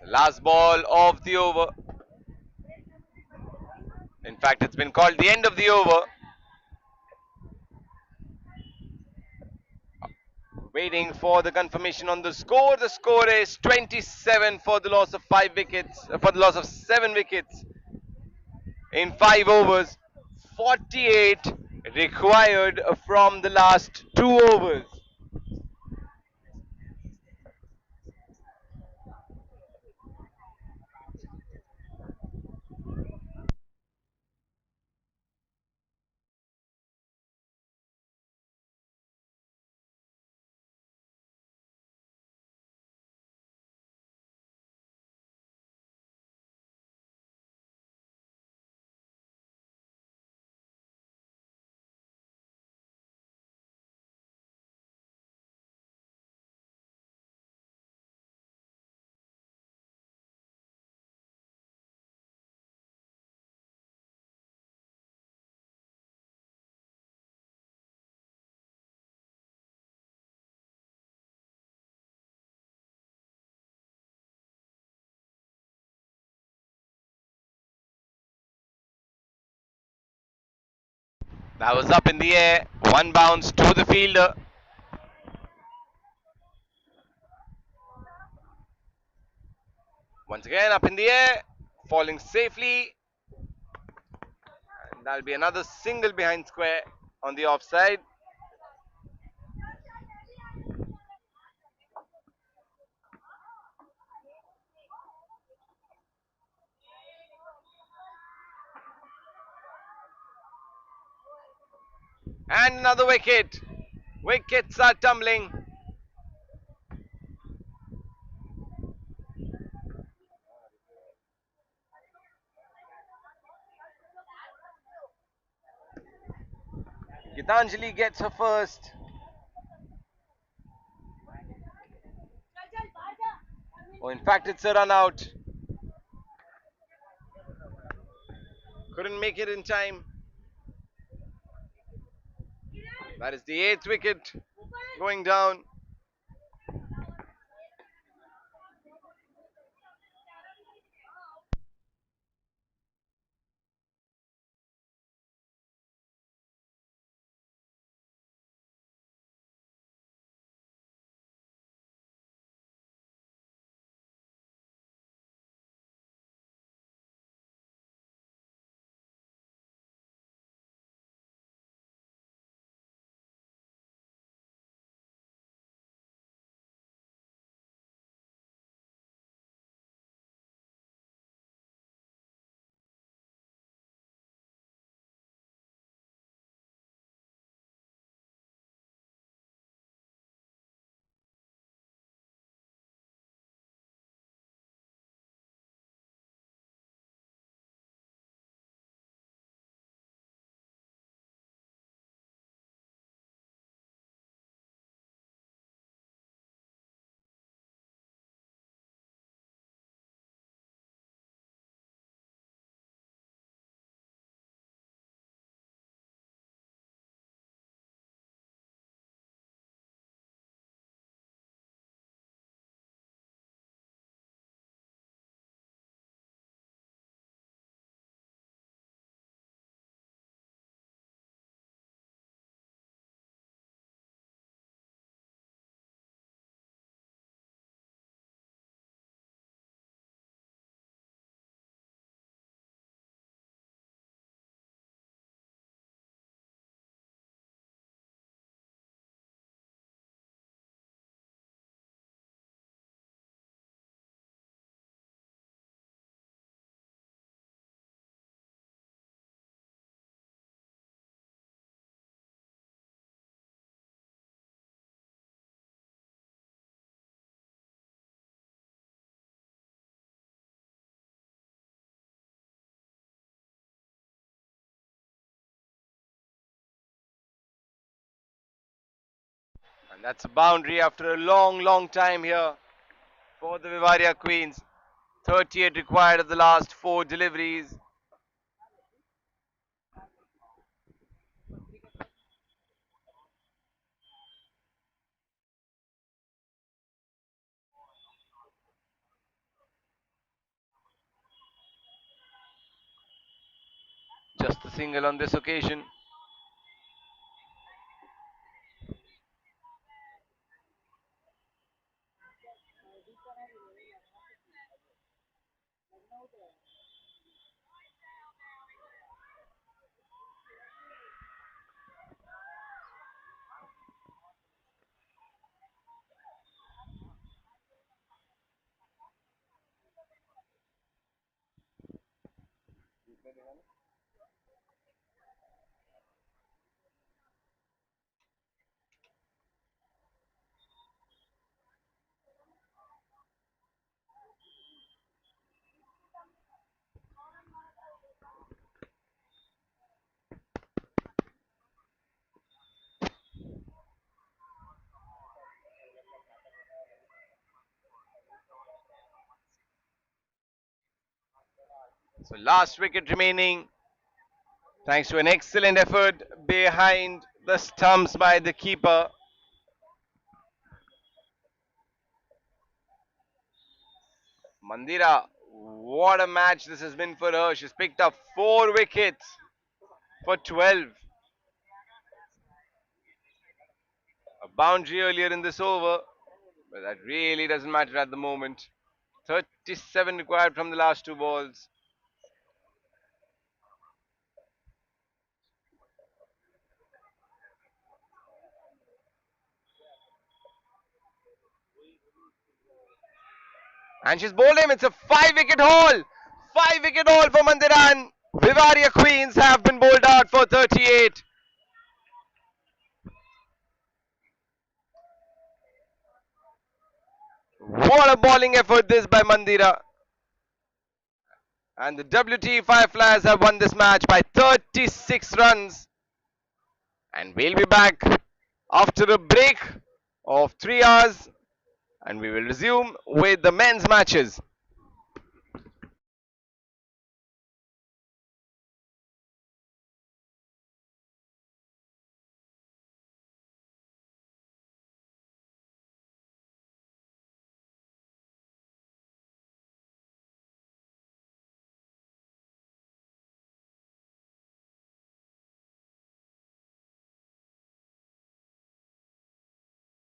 The last ball of the over. In fact, it's been called the end of the over. Waiting for the confirmation on the score. The score is 27 for the loss of 5 wickets, for the loss of 7 wickets in 5 overs. 48 required from the last 2 overs. That was up in the air. One bounce to the fielder. Once again, up in the air, falling safely. And that'll be another single behind square on the offside. And another wicket. Wickets are tumbling. Gitanjali gets her first. Oh, in fact, it's a run out. Couldn't make it in time. That is the 8th wicket going down. And that's a boundary after a long, long time here for the Vivaria Queens. 38 required of the last 4 deliveries. Just a single on this occasion. So last wicket remaining. Thanks to an excellent effort behind the stumps by the keeper. Mandira, what a match this has been for her. She's picked up 4 wickets for 12. A boundary earlier in this over, but that really doesn't matter at the moment. 37 required from the last 2 balls. And she's bowled him. It's a 5 wicket haul. 5 wicket haul for Mandira, and Vivaria Queens have been bowled out for 38. What a bowling effort this by Mandira. And the WT Fireflies have won this match by 36 runs. And we'll be back after a break of 3 hours, and we will resume with the men's matches.